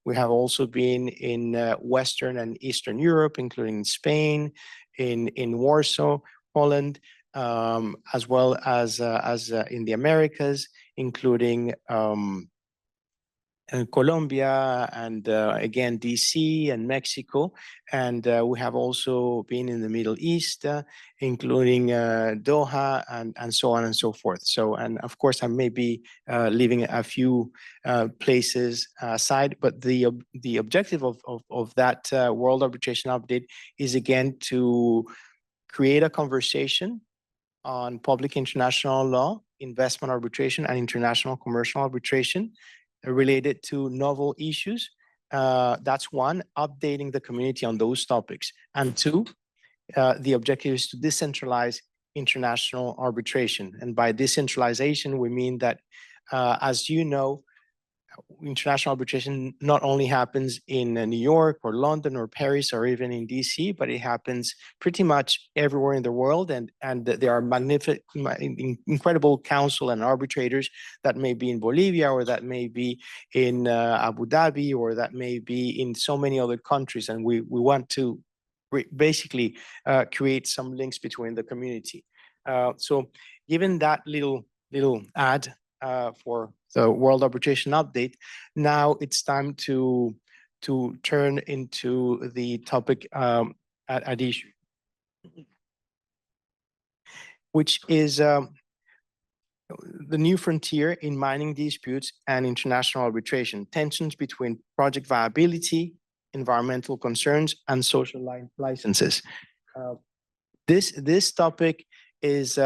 We have also been in Western and Eastern Europe, including Spain, in Warsaw, Poland, as well as in the Americas, including Colombia and again DC and Mexico, and we have also been in the Middle East, including Doha and so on and so forth. So, and of course, I may be leaving a few places aside, but the objective of that World Arbitration Update is again to create a conversation on public international law, investment arbitration, and international commercial arbitration related to novel issues. That's one, updating the community on those topics. And two, the objective is to decentralize international arbitration. And by decentralization, we mean that, as you know, international arbitration not only happens in New York or London or Paris or even in DC, but it happens pretty much everywhere in the world. And there are magnificent, incredible counsel and arbitrators that may be in Bolivia, or that may be in Abu Dhabi, or that may be in so many other countries. And we want to basically create some links between the community. So given that little ad for the World Arbitration Update, now it's time to turn into the topic at issue, which is the new frontier in mining disputes and international arbitration, tensions between project viability, environmental concerns, and social licenses. This topic is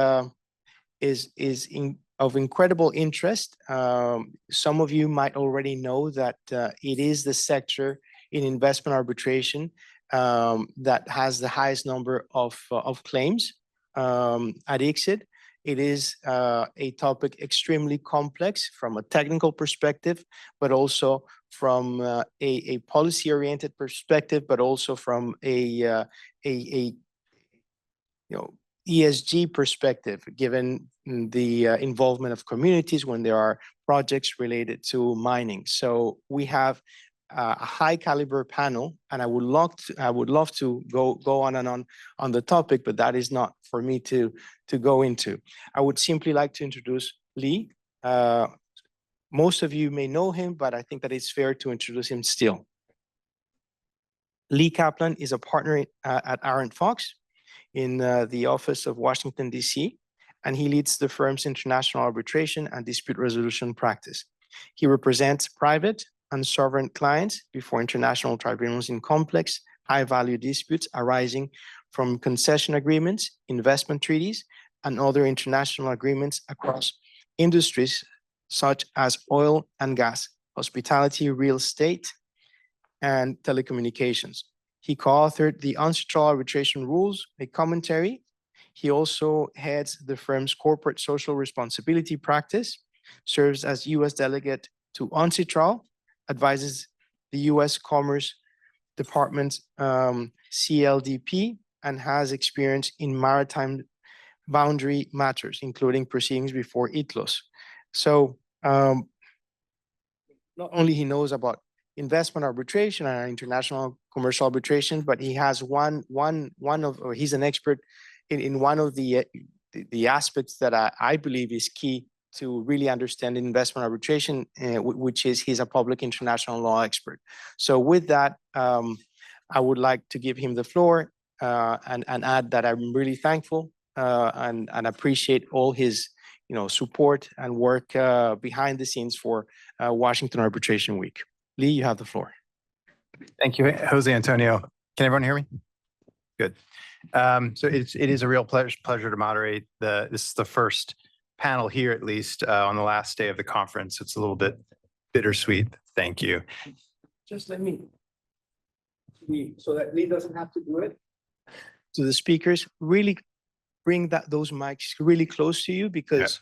of incredible interest. Some of you might already know that it is the sector in investment arbitration that has the highest number of claims at ICSID. It is a topic extremely complex from a technical perspective, but also from a policy-oriented perspective, but also from a ESG perspective, given the involvement of communities when there are projects related to mining. So we have a high caliber panel, and I would love to go on and on the topic, but that is not for me to go into. I would simply like to introduce Lee. Most of you may know him, but I think that it's fair to introduce him still. Lee Caplan is a partner at ArentFox in the office of Washington, DC, and he leads the firm's international arbitration and dispute resolution practice. He represents private and sovereign clients before international tribunals in complex, high-value disputes arising from concession agreements, investment treaties, and other international agreements across industries such as oil and gas, hospitality, real estate, and telecommunications. He co-authored the Ancestral Arbitration Rules, a commentary. He also heads the firm's corporate social responsibility practice, serves as U.S. delegate to Ancestral, advises the U.S. Commerce Department's CLDP, and has experience in maritime boundary matters, including proceedings before ITLOS. So not only he knows about investment arbitration and international commercial arbitration, but he has he's an expert in one of the aspects that I believe is key to really understand investment arbitration, which is he's a public international law expert. So with that, I would like to give him the floor and add that I'm really thankful and appreciate all his support and work behind the scenes for Washington Arbitration Week. Lee, you have the floor. Thank you, Jose Antonio. Can everyone hear me? Good. So it is a real pleasure to moderate. This is the first panel here, at least on the last day of the conference. It's a little bit bittersweet. Thank you. Just let me, so that Lee doesn't have to do it. To the speakers, really bring those mics really close to you, because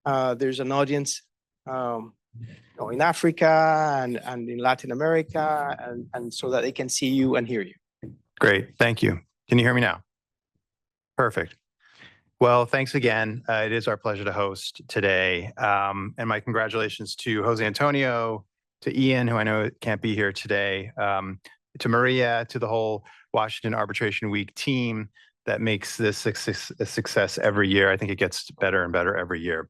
there's an audience in Africa and in Latin America, and so that they can see you and hear you. Great, thank you. Can you hear me now? Perfect. Well, thanks again. It is our pleasure to host today. And my congratulations to Jose Antonio, to Ian, who I know can't be here today, to Maria, to the whole Washington Arbitration Week team that makes this a success every year. I think it gets better and better every year.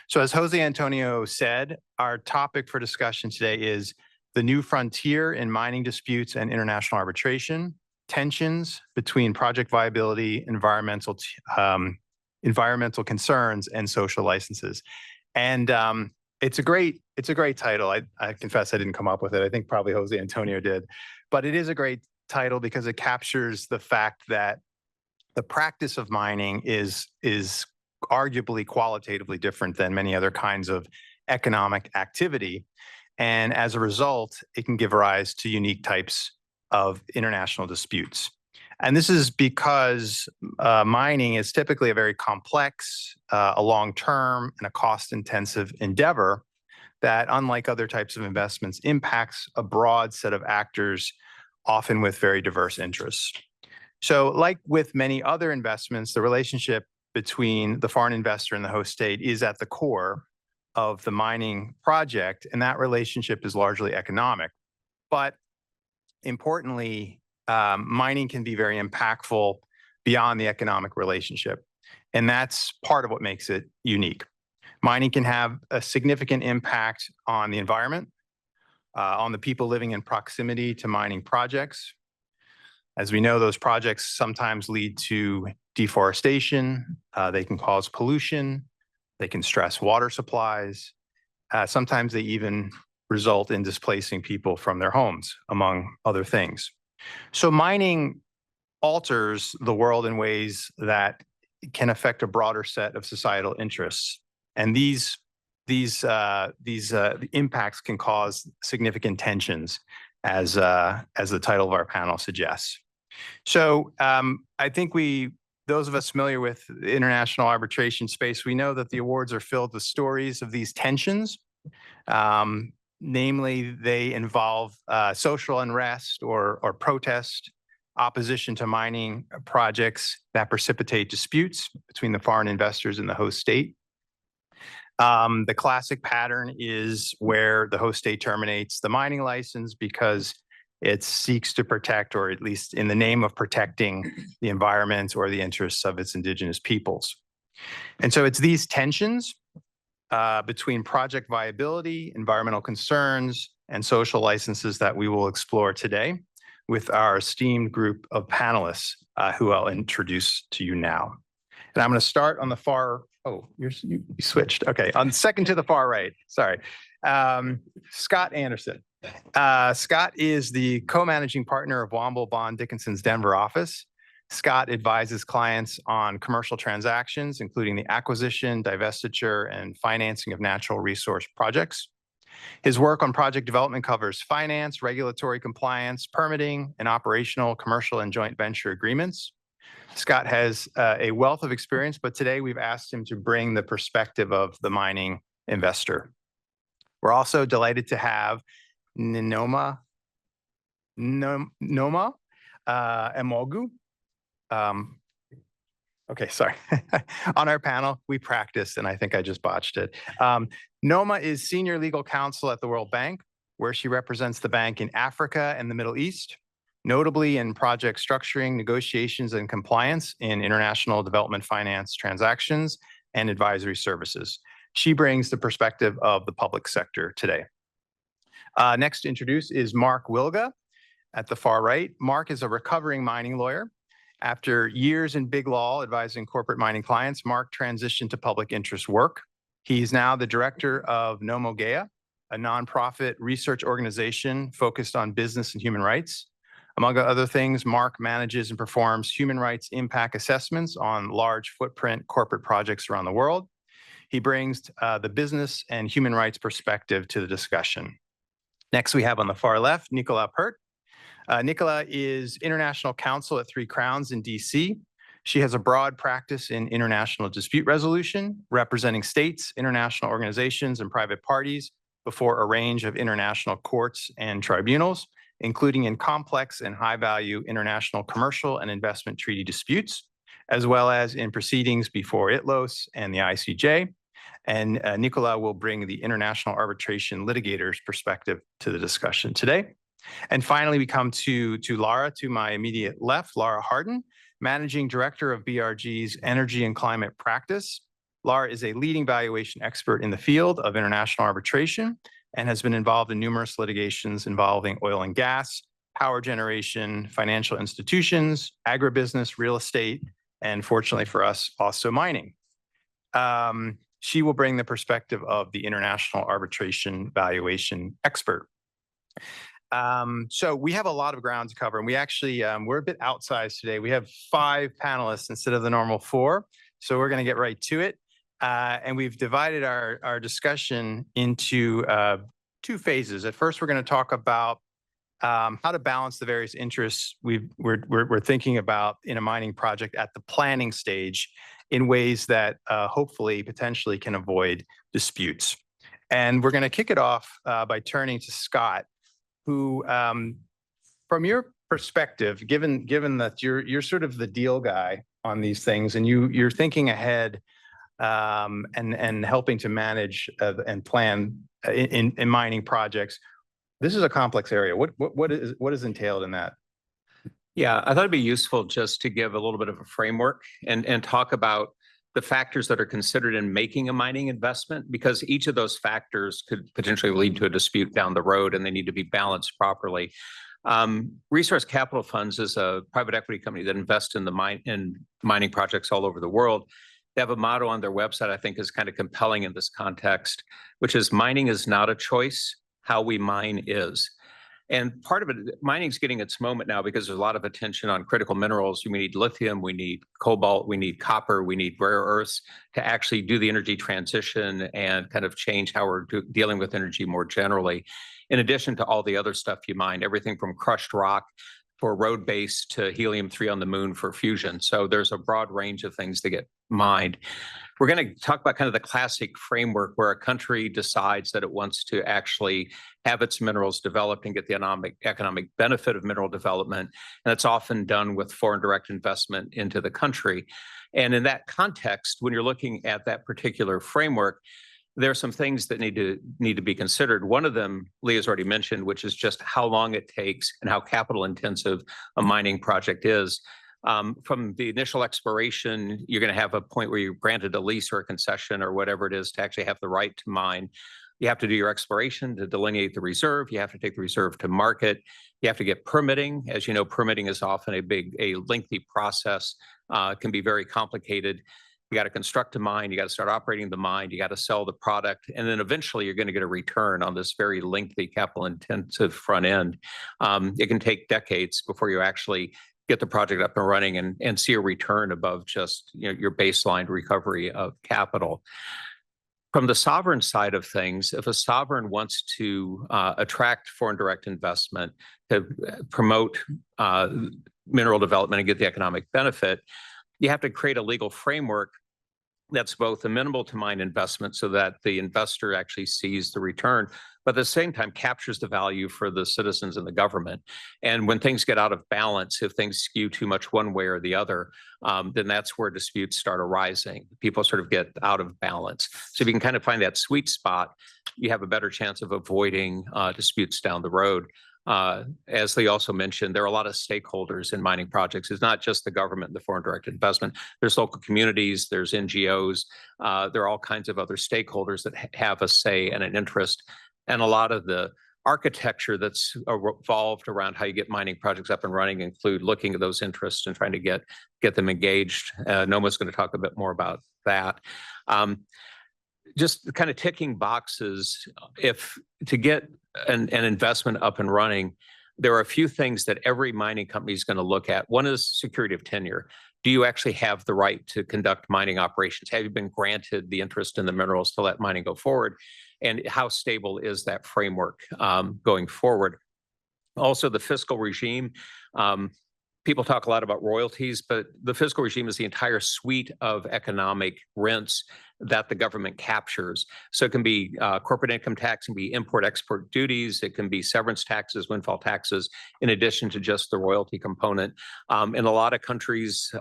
So as Jose Antonio said, our topic for discussion today is the new frontier in mining disputes and international arbitration, tensions between project viability, environmental concerns, and social licenses. And it's a great title. I confess I didn't come up with it. I think probably Jose Antonio did, but it is a great title because it captures the fact that the practice of mining is arguably qualitatively different than many other kinds of economic activity. And as a result, it can give rise to unique types of international disputes. And this is because mining is typically a very complex, a long-term, and a cost-intensive endeavor that, unlike other types of investments, impacts a broad set of actors, often with very diverse interests. So like with many other investments, the relationship between the foreign investor and the host state is at the core of the mining project, and that relationship is largely economic. But importantly, mining can be very impactful beyond the economic relationship, and that's part of what makes it unique. Mining can have a significant impact on the environment, on the people living in proximity to mining projects. As we know, those projects sometimes lead to deforestation, they can cause pollution, they can stress water supplies, sometimes they even result in displacing people from their homes, among other things. So mining alters the world in ways that can affect a broader set of societal interests. And these impacts can cause significant tensions, as the title of our panel suggests. So I think those of us familiar with the international arbitration space, we know that the awards are filled with stories of these tensions. Namely, they involve social unrest or protest, opposition to mining projects that precipitate disputes between the foreign investors and the host state. The classic pattern is where the host state terminates the mining license because it seeks to protect, or at least in the name of protecting, the environment or the interests of its indigenous peoples. And so it's these tensions between project viability, environmental concerns, and social licenses that we will explore today with our esteemed group of panelists who I'll introduce to you now. And I'm going to start on the far, you switched. Okay, on second to the far right, sorry. Scott Anderson. Scott is the co-managing partner of Womble Bond Dickinson's Denver office. Scott advises clients on commercial transactions, including the acquisition, divestiture, and financing of natural resource projects. His work on project development covers finance, regulatory compliance, permitting, and operational, commercial, and joint venture agreements. Scott has a wealth of experience, but today we've asked him to bring the perspective of the mining investor. We're also delighted to have Nneoma and Nwogu. Okay, sorry. On our panel, we practiced, and I think I just botched it. Nneoma is senior legal counsel at the World Bank, where she represents the bank in Africa and the Middle East, notably in project structuring, negotiations, and compliance in international development finance transactions and advisory services. She brings the perspective of the public sector today. Next to introduce is Mark Wielga at the far right. Mark is a recovering mining lawyer. After years in big law advising corporate mining clients, Mark transitioned to public interest work. He's now the director of NomoGaia, a nonprofit research organization focused on business and human rights. Among other things, Mark manages and performs human rights impact assessments on large footprint corporate projects around the world. He brings the business and human rights perspective to the discussion. Next, we have on the far left, Nicola Peart. Nicola is international counsel at Three Crowns in DC. She has a broad practice in international dispute resolution, representing states, international organizations, and private parties before a range of international courts and tribunals, including in complex and high-value international commercial and investment treaty disputes, as well as in proceedings before ITLOS and the ICJ. And Nicola will bring the international arbitration litigator's perspective to the discussion today. And finally, we come to Lara, to my immediate left, Lara Hardin, Managing Director of BRG's Energy and Climate Practice. Lara is a leading valuation expert in the field of international arbitration and has been involved in numerous litigations involving oil and gas, power generation, financial institutions, agribusiness, real estate, and fortunately for us, also mining. She will bring the perspective of the international arbitration valuation expert. So we have a lot of ground to cover, and we actually, we're a bit outsized today. We have 5 panelists instead of the normal 4, so we're going to get right to it. And we've divided our discussion into 2 phases. At first, we're going to talk about how to balance the various interests we're thinking about in a mining project at the planning stage in ways that hopefully, potentially can avoid disputes. And we're going to kick it off by turning to Scott, who, from your perspective, given that you're sort of the deal guy on these things, and you're thinking ahead and helping to manage and plan in mining projects, this is a complex area. What is entailed in that? Yeah, I thought it'd be useful just to give a little bit of a framework and talk about the factors that are considered in making a mining investment, because each of those factors could potentially lead to a dispute down the road, and they need to be balanced properly. Resource Capital Funds is a private equity company that invests in mining projects all over the world. They have a motto on their website I think is kind of compelling in this context, which is mining is not a choice, how we mine is. And part of it, mining is getting its moment now because there's a lot of attention on critical minerals. We need lithium, we need cobalt, we need copper, we need rare earths to actually do the energy transition and kind of change how we're dealing with energy more generally. In addition to all the other stuff you mine, everything from crushed rock for road base to helium-3 on the moon for fusion. So there's a broad range of things that get mined. We're going to talk about kind of the classic framework where a country decides that it wants to actually have its minerals developed and get the economic benefit of mineral development. And it's often done with foreign direct investment into the country. And in that context, when you're looking at that particular framework, there are some things that need to be considered. One of them, Leah's already mentioned, which is just how long it takes and how capital intensive a mining project is. From the initial exploration, you're going to have a point where you're granted a lease or a concession or whatever it is to actually have the right to mine. You have to do your exploration to delineate the reserve. You have to take the reserve to market. You have to get permitting. As you know, permitting is often a lengthy process, can be very complicated. You got to construct a mine, you got to start operating the mine, you got to sell the product, and then eventually you're going to get a return on this very lengthy capital intensive front end. It can take decades before you actually get the project up and running and see a return above just your baseline recovery of capital. From the sovereign side of things, if a sovereign wants to attract foreign direct investment to promote mineral development and get the economic benefit, you have to create a legal framework that's both amenable to mine investment so that the investor actually sees the return, but at the same time captures the value for the citizens and the government. And when things get out of balance, if things skew too much one way or the other, then that's where disputes start arising. People sort of get out of balance. So if you can kind of find that sweet spot, you have a better chance of avoiding disputes down the road. As Lee also mentioned, there are a lot of stakeholders in mining projects. It's not just the government and the foreign direct investment. There's local communities, there's NGOs, there are all kinds of other stakeholders that have a say and an interest. And a lot of the architecture that's evolved around how you get mining projects up and running include looking at those interests and trying to get them engaged. Nneoma's going to talk a bit more about that. Just kind of ticking boxes, if to get an investment up and running, there are a few things that every mining company is going to look at. One is security of tenure. Do you actually have the right to conduct mining operations? Have you been granted the interest in the minerals to let mining go forward? And how stable is that framework going forward? Also, the fiscal regime. People talk a lot about royalties, but the fiscal regime is the entire suite of economic rents that the government captures. So it can be corporate income tax, it can be import-export duties, it can be severance taxes, windfall taxes, in addition to just the royalty component. In a lot of countries,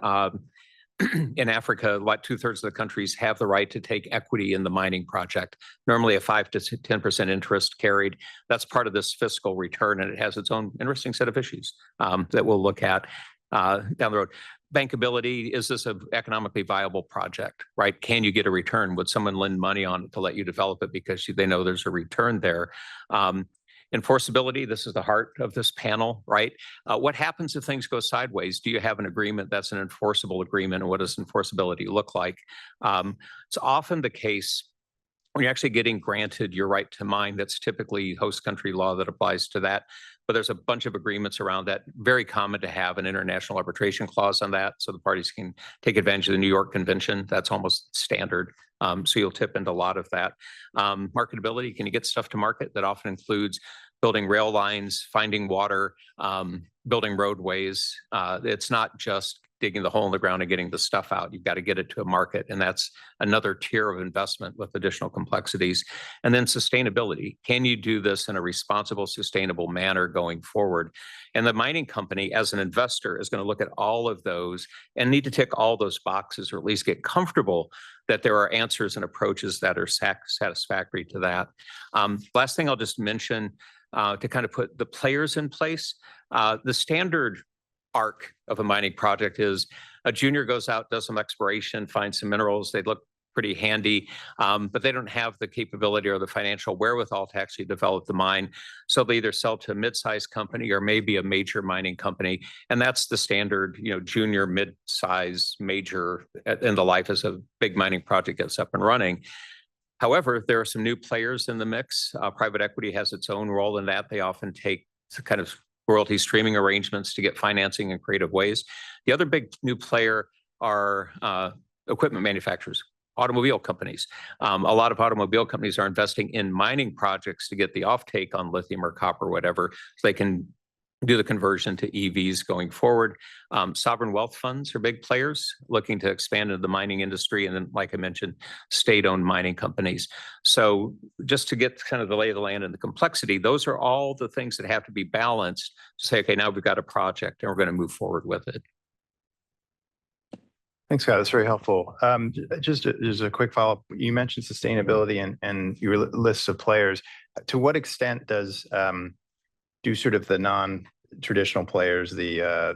in Africa, about 2/3 of the countries have the right to take equity in the mining project, normally a 5 to 10% interest carried. That's part of this fiscal return, and it has its own interesting set of issues that we'll look at down the road. Bankability, is this an economically viable project, right? Can you get a return? Would someone lend money on it to let you develop it because they know there's a return there? Enforceability, this is the heart of this panel, right? What happens if things go sideways? Do you have an agreement that's an enforceable agreement? And what does enforceability look like? It's often the case when you're actually getting granted your right to mine, that's typically host country law that applies to that. But there's a bunch of agreements around that. Very common to have an international arbitration clause on that, so the parties can take advantage of the New York Convention. That's almost standard. So you'll tip into a lot of that. Marketability, can you get stuff to market? That often includes building rail lines, finding water, building roadways. It's not just digging the hole in the ground and getting the stuff out. You've got to get it to a market, and that's another tier of investment with additional complexities. And then sustainability. Can you do this in a responsible, sustainable manner going forward? And the mining company, as an investor, is going to look at all of those and need to tick all those boxes, or at least get comfortable that there are answers and approaches that are satisfactory to that. Last thing I'll just mention to kind of put the players in place, the standard arc of a mining project is a junior goes out, does some exploration, finds some minerals. They look pretty handy, but they don't have the capability or the financial wherewithal to actually develop the mine. So they either sell to a mid-sized company or maybe a major mining company. And that's the standard, junior, mid-size, major in the life as a big mining project gets up and running. However, there are some new players in the mix. Private equity has its own role in that. They often take kind of royalty streaming arrangements to get financing in creative ways. The other big new player are equipment manufacturers, automobile companies. A lot of automobile companies are investing in mining projects to get the offtake on lithium or copper, whatever, so they can do the conversion to EVs going forward. Sovereign wealth funds are big players looking to expand into the mining industry. And then, like I mentioned, state-owned mining companies. So just to get kind of the lay of the land and the complexity, those are all the things that have to be balanced to say, okay, now we've got a project and we're going to move forward with it. Thanks, Scott. That's very helpful. Just a quick follow-up. You mentioned sustainability and your list of players. To what extent does do sort of the non-traditional players, the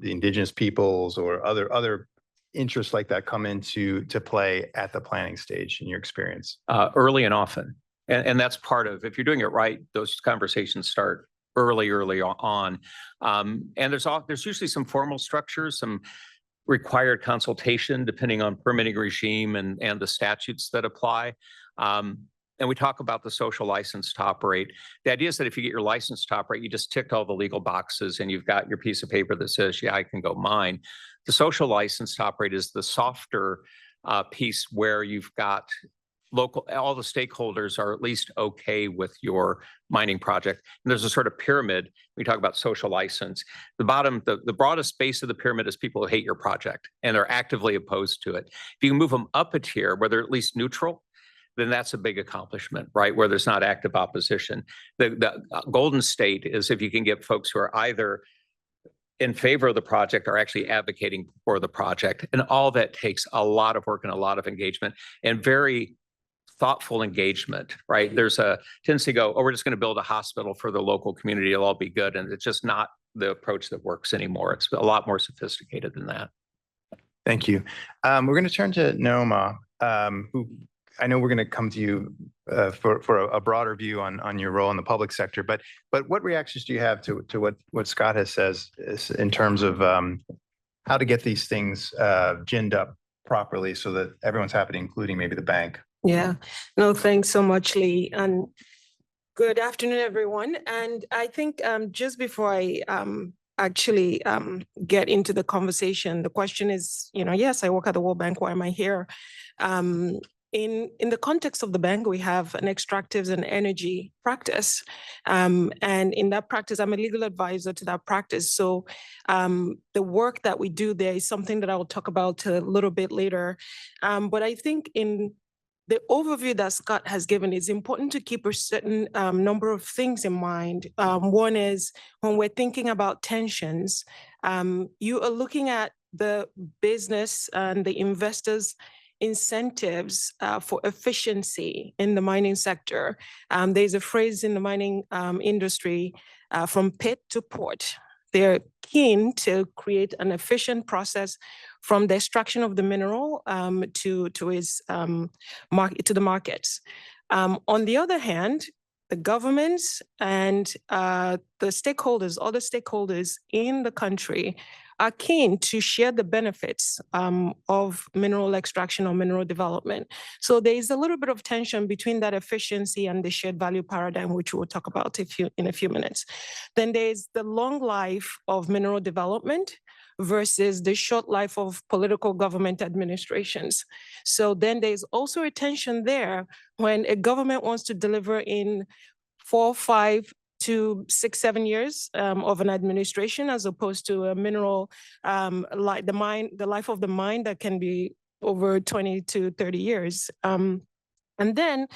indigenous peoples or other interests like that come into play at the planning stage in your experience? Early and often. And that's part of, if you're doing it right, those conversations start early on. And there's usually some formal structures, some required consultation depending on permitting regime and the statutes that apply. And we talk about the social license to operate. The idea is that if you get your license to operate, you just ticked all the legal boxes and you've got your piece of paper that says, yeah, I can go mine. The social license to operate is the softer piece where you've got all the stakeholders are at least okay with your mining project. And there's a sort of pyramid. We talk about social license. The bottom, the broadest base of the pyramid is people who hate your project and are actively opposed to it. If you can move them up a tier where they're at least neutral, then that's a big accomplishment, right? Where there's not active opposition. The golden state is if you can get folks who are either in favor of the project or actually advocating for the project. And all that takes a lot of work and a lot of engagement and very thoughtful engagement, right? There's a tendency to go, oh, we're just going to build a hospital for the local community. It'll all be good. And it's just not the approach that works anymore. It's a lot more sophisticated than that. Thank you. We're going to turn to Nneoma, who I know we're going to come to you for a broader view on your role in the public sector, but what reactions do you have to what Scott has says in terms of how to get these things ginned up properly so that everyone's happy, including maybe the bank? Yeah, no, thanks so much, Lee. And good afternoon, everyone. And I think just before I actually get into the conversation, the question is, yes, I work at the World Bank. Why am I here? In the context of the bank, we have an extractives and energy practice. And in that practice, I'm a legal advisor to that practice. So the work that we do there is something that I will talk about a little bit later. But I think in the overview that Scott has given, it's important to keep a certain number of things in mind. One is when we're thinking about tensions, you are looking at the business and the investors' incentives for efficiency in the mining sector. There's a phrase in the mining industry, from pit to port. They're keen to create an efficient process from the extraction of the mineral to the markets. On the other hand, the governments and the stakeholders, other stakeholders in the country, are keen to share the benefits of mineral extraction or mineral development. So there is a little bit of tension between that efficiency and the shared value paradigm, which we'll talk about in a few minutes. Then there's the long life of mineral development versus the short life of political government administrations. So then there's also a tension there when a government wants to deliver in 4, 5 to 6, 7 years of an administration, as opposed to a mineral like the life of the mine that can be over 20 to 30 years. And then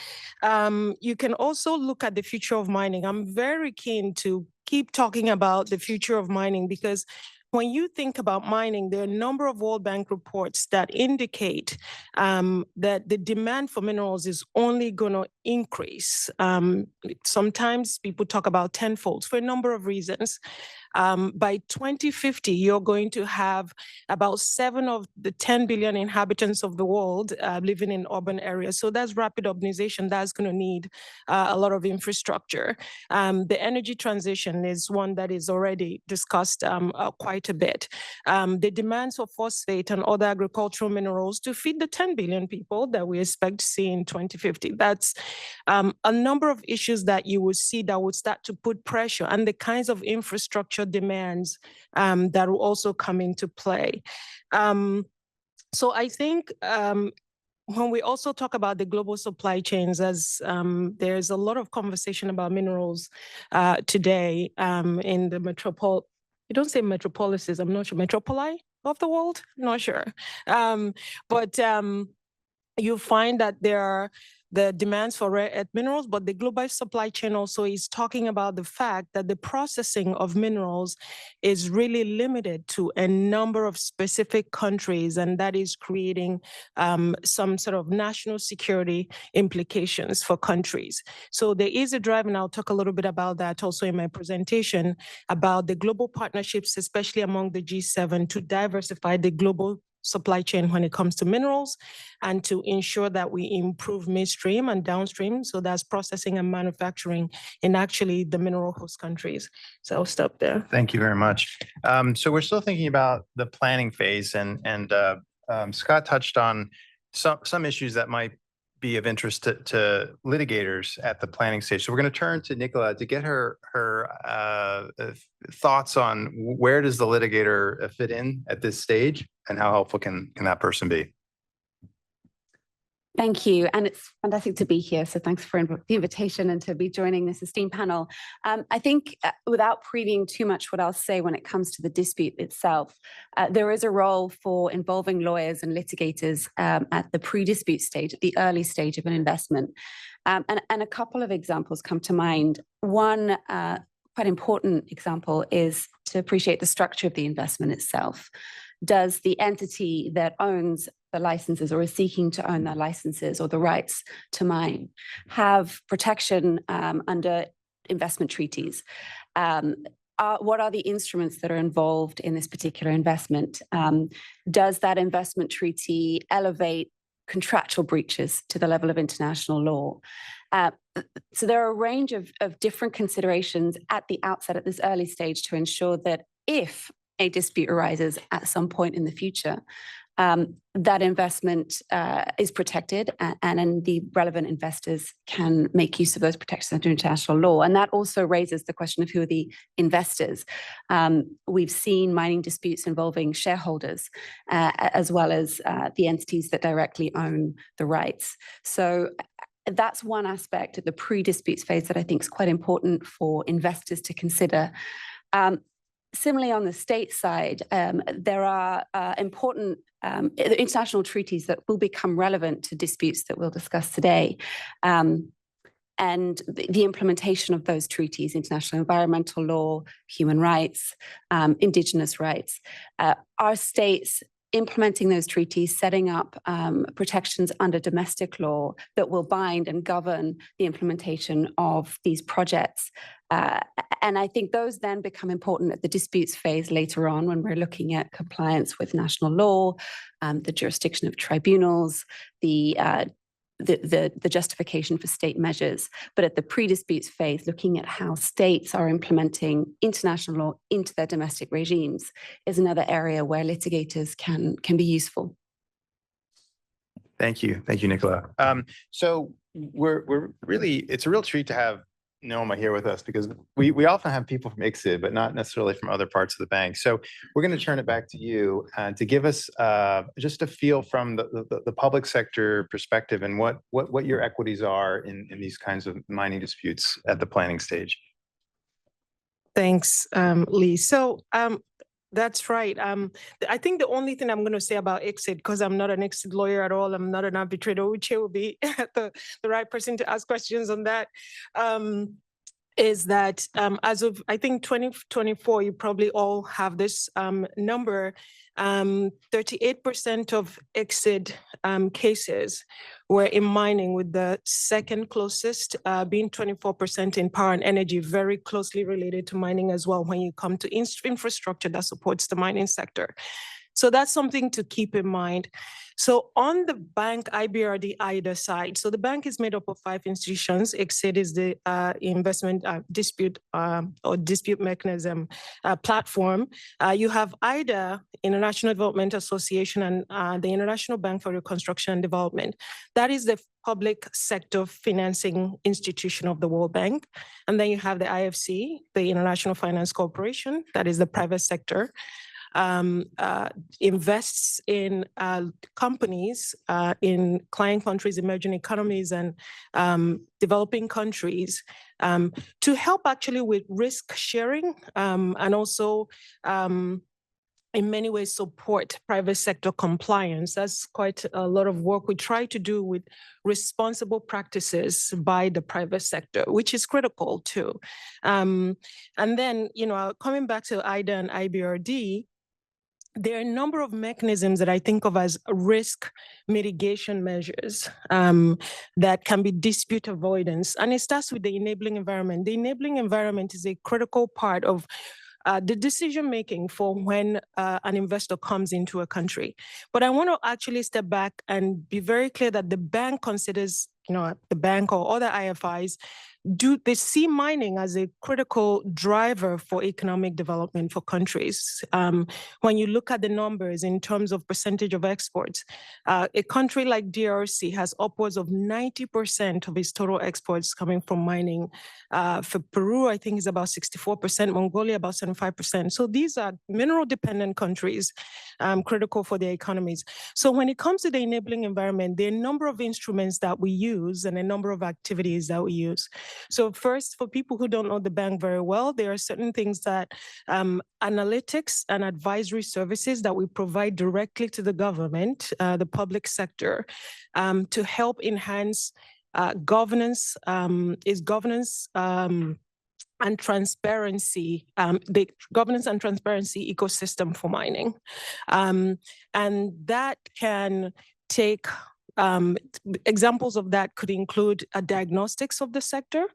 you can also look at the future of mining. I'm very keen to keep talking about the future of mining, because when you think about mining, there are a number of World Bank reports that indicate that the demand for minerals is only going to increase. Sometimes people talk about tenfold for a number of reasons. By 2050, you're going to have about 7 of the 10 billion inhabitants of the world living in urban areas. So that's rapid urbanization. That's going to need a lot of infrastructure. The energy transition is one that is already discussed quite a bit. The demands for phosphate and other agricultural minerals to feed the 10 billion people that we expect to see in 2050. That's a number of issues that you will see that would start to put pressure, and the kinds of infrastructure demands that will also come into play. So I think when we also talk about the global supply chains, as there's a lot of conversation about minerals today in the you don't say metropolises, I'm not sure, metropoli of the world, not sure. But you find that there are the demands for rare earth minerals, but the global supply chain also is talking about the fact that the processing of minerals is really limited to a number of specific countries, and that is creating some sort of national security implications for countries. So there is a drive, and I'll talk a little bit about that also in my presentation, about the global partnerships, especially among the G7, to diversify the global supply chain when it comes to minerals, and to ensure that we improve midstream and downstream. So that's processing and manufacturing in actually the mineral host countries. So I'll stop there. Thank you very much. So we're still thinking about the planning phase, and Scott touched on some issues that might be of interest to litigators at the planning stage. So we're going to turn to Nicola to get her thoughts on where does the litigator fit in at this stage, and how helpful can that person be? Thank you. And it's fantastic to be here. So thanks for the invitation and to be joining this esteemed panel. I think without previewing too much what I'll say when it comes to the dispute itself, there is a role for involving lawyers and litigators at the pre-dispute stage, at the early stage of an investment. And a couple of examples come to mind. One quite important example is to appreciate the structure of the investment itself. Does the entity that owns the licenses or is seeking to own their licenses or the rights to mine have protection under investment treaties? What are the instruments that are involved in this particular investment? Does that investment treaty elevate contractual breaches to the level of international law? So there are a range of different considerations at the outset, at this early stage, to ensure that if a dispute arises at some point in the future, that investment is protected, and the relevant investors can make use of those protections under international law. And that also raises the question of who are the investors. We've seen mining disputes involving shareholders, as well as the entities that directly own the rights. So that's one aspect of the pre-disputes phase that I think is quite important for investors to consider. Similarly, on the state side, there are important international treaties that will become relevant to disputes that we'll discuss today. and the implementation of those treaties, international environmental law, human rights, indigenous rights. Are states implementing those treaties, setting up protections under domestic law that will bind and govern the implementation of these projects? And I think those then become important at the disputes phase later on when we're looking at compliance with national law, the jurisdiction of tribunals, the justification for state measures. But at the pre-disputes phase, looking at how states are implementing international law into their domestic regimes is another area where litigators can be useful. Thank you, Nicola. So we're really, it's a real treat to have Nneoma here with us because we often have people from ICSID, but not necessarily from other parts of the bank. So we're going to turn it back to you to give us just a feel from the public sector perspective and what your equities are in these kinds of mining disputes at the planning stage. Thanks, Lee. So that's right. I think the only thing I'm going to say about ICSID, because I'm not an ICSID lawyer at all, I'm not an arbitrator, Uche will be the right person to ask questions on that, is that as of, I think, 2024, you probably all have this number, 38% of ICSID cases were in mining, with the second closest being 24% in power and energy, very closely related to mining as well when you come to infrastructure that supports the mining sector. So that's something to keep in mind. So on the bank IBRD IDA side, so the bank is made up of 5 institutions. ICSID is the investment dispute or dispute mechanism platform. You have IDA, International Development Association, and the International Bank for Reconstruction and Development. That is the public sector financing institution of the World Bank. And then you have the IFC, the International Finance Corporation, that is the private sector. Invests in companies in client countries, emerging economies, and developing countries to help actually with risk sharing and also in many ways support private sector compliance. That's quite a lot of work we try to do with responsible practices by the private sector, which is critical too. And then, coming back to IDA and IBRD, there are a number of mechanisms that I think of as risk mitigation measures that can be dispute avoidance. And it starts with the enabling environment. The enabling environment is a critical part of the decision-making for when an investor comes into a country. But I want to actually step back and be very clear that the bank considers, the bank or other IFIs, they see mining as a critical driver for economic development for countries. When you look at the numbers in terms of percentage of exports, a country like DRC has upwards of 90% of its total exports coming from mining. For Peru, I think it's about 64%, Mongolia about 75%. So these are mineral-dependent countries, critical for their economies. So when it comes to the enabling environment, there are a number of instruments that we use and a number of activities that we use. So first, for people who don't know the bank very well, there are certain things that analytics and advisory services that we provide directly to the government, the public sector, to help enhance governance, and transparency, the governance and transparency ecosystem for mining. And that can take examples of that could include diagnostics of the sector,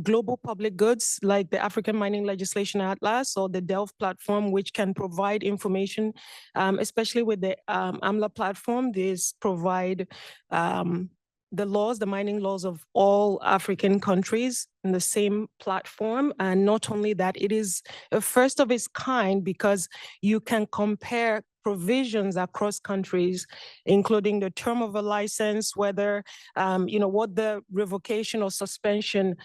global public goods like the African Mining Legislation Atlas or the DELF platform, which can provide information, especially with the AMLA platform. These provide the laws, the mining laws of all African countries in the same platform. And not only that, it is a first of its kind because you can compare provisions across countries, including the term of a license, whether, what the revocation or suspension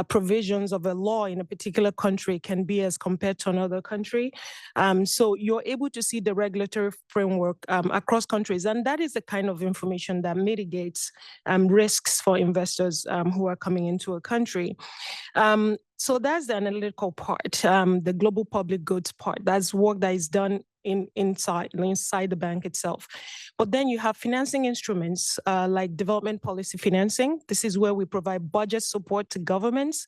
provisions of a law in a particular country can be as compared to another country. So you're able to see the regulatory framework across countries. And that is the kind of information that mitigates risks for investors who are coming into a country. So that's the analytical part, the global public goods part. That's work that is done inside the bank itself. But then you have financing instruments like development policy financing. This is where we provide budget support to governments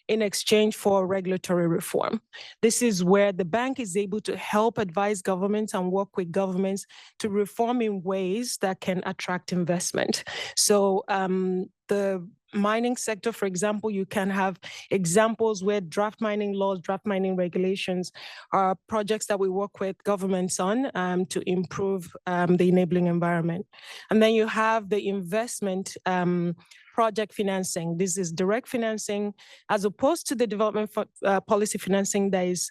in exchange for regulatory reform. This is where the bank is able to help advise governments and work with governments to reform in ways that can attract investment. So the mining sector, for example, you can have examples where draft mining laws, draft mining regulations are projects that we work with governments on to improve the enabling environment. And then you have the investment project financing. This is direct financing as opposed to the development policy financing that is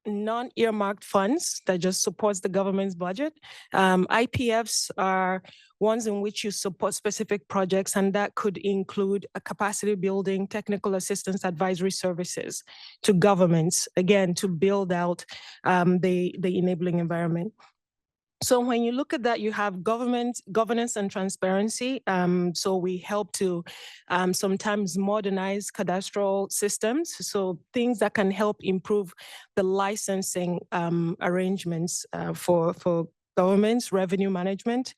non-earmarked funds that just supports the government's budget. IPFs are ones in which you support specific projects, and that could include a capacity building, technical assistance, advisory services to governments, again, to build out the enabling environment. So when you look at that, you have governance and transparency. So we help to sometimes modernize cadastral systems. So things that can help improve the licensing arrangements for governments, revenue management,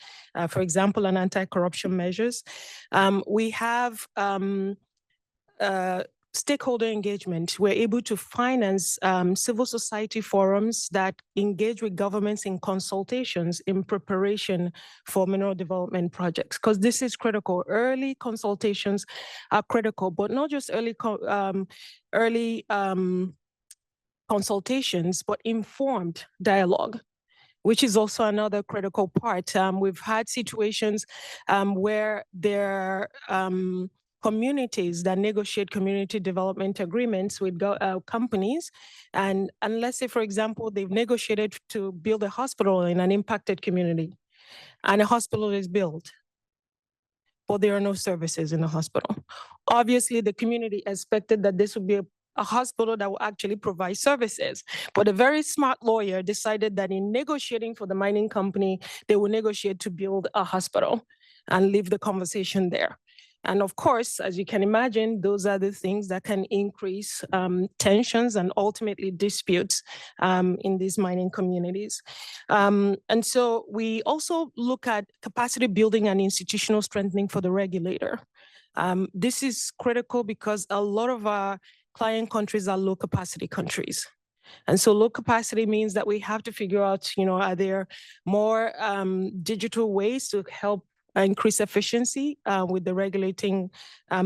for example, and anti-corruption measures. We have stakeholder engagement. We're able to finance civil society forums that engage with governments in consultations in preparation for mineral development projects, because this is critical. Early consultations are critical, but not just early consultations, but informed dialogue, which is also another critical part. We've had situations where there are communities that negotiate community development agreements with companies. And let's say, for example, they've negotiated to build a hospital in an impacted community, and a hospital is built, but there are no services in the hospital. Obviously, the community expected that this would be a hospital that will actually provide services. But a very smart lawyer decided that in negotiating for the mining company, they will negotiate to build a hospital and leave the conversation there. And of course, as you can imagine, those are the things that can increase tensions and ultimately disputes in these mining communities. And so we also look at capacity building and institutional strengthening for the regulator. This is critical because a lot of our client countries are low capacity countries. And so low capacity means that we have to figure out, are there more digital ways to help increase efficiency with the regulating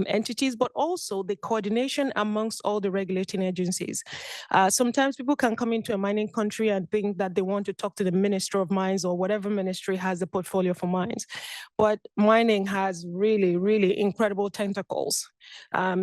entities, but also the coordination amongst all the regulating agencies. Sometimes people can come into a mining country and think that they want to talk to the Minister of Mines or whatever ministry has a portfolio for mines. But mining has really, really incredible tentacles.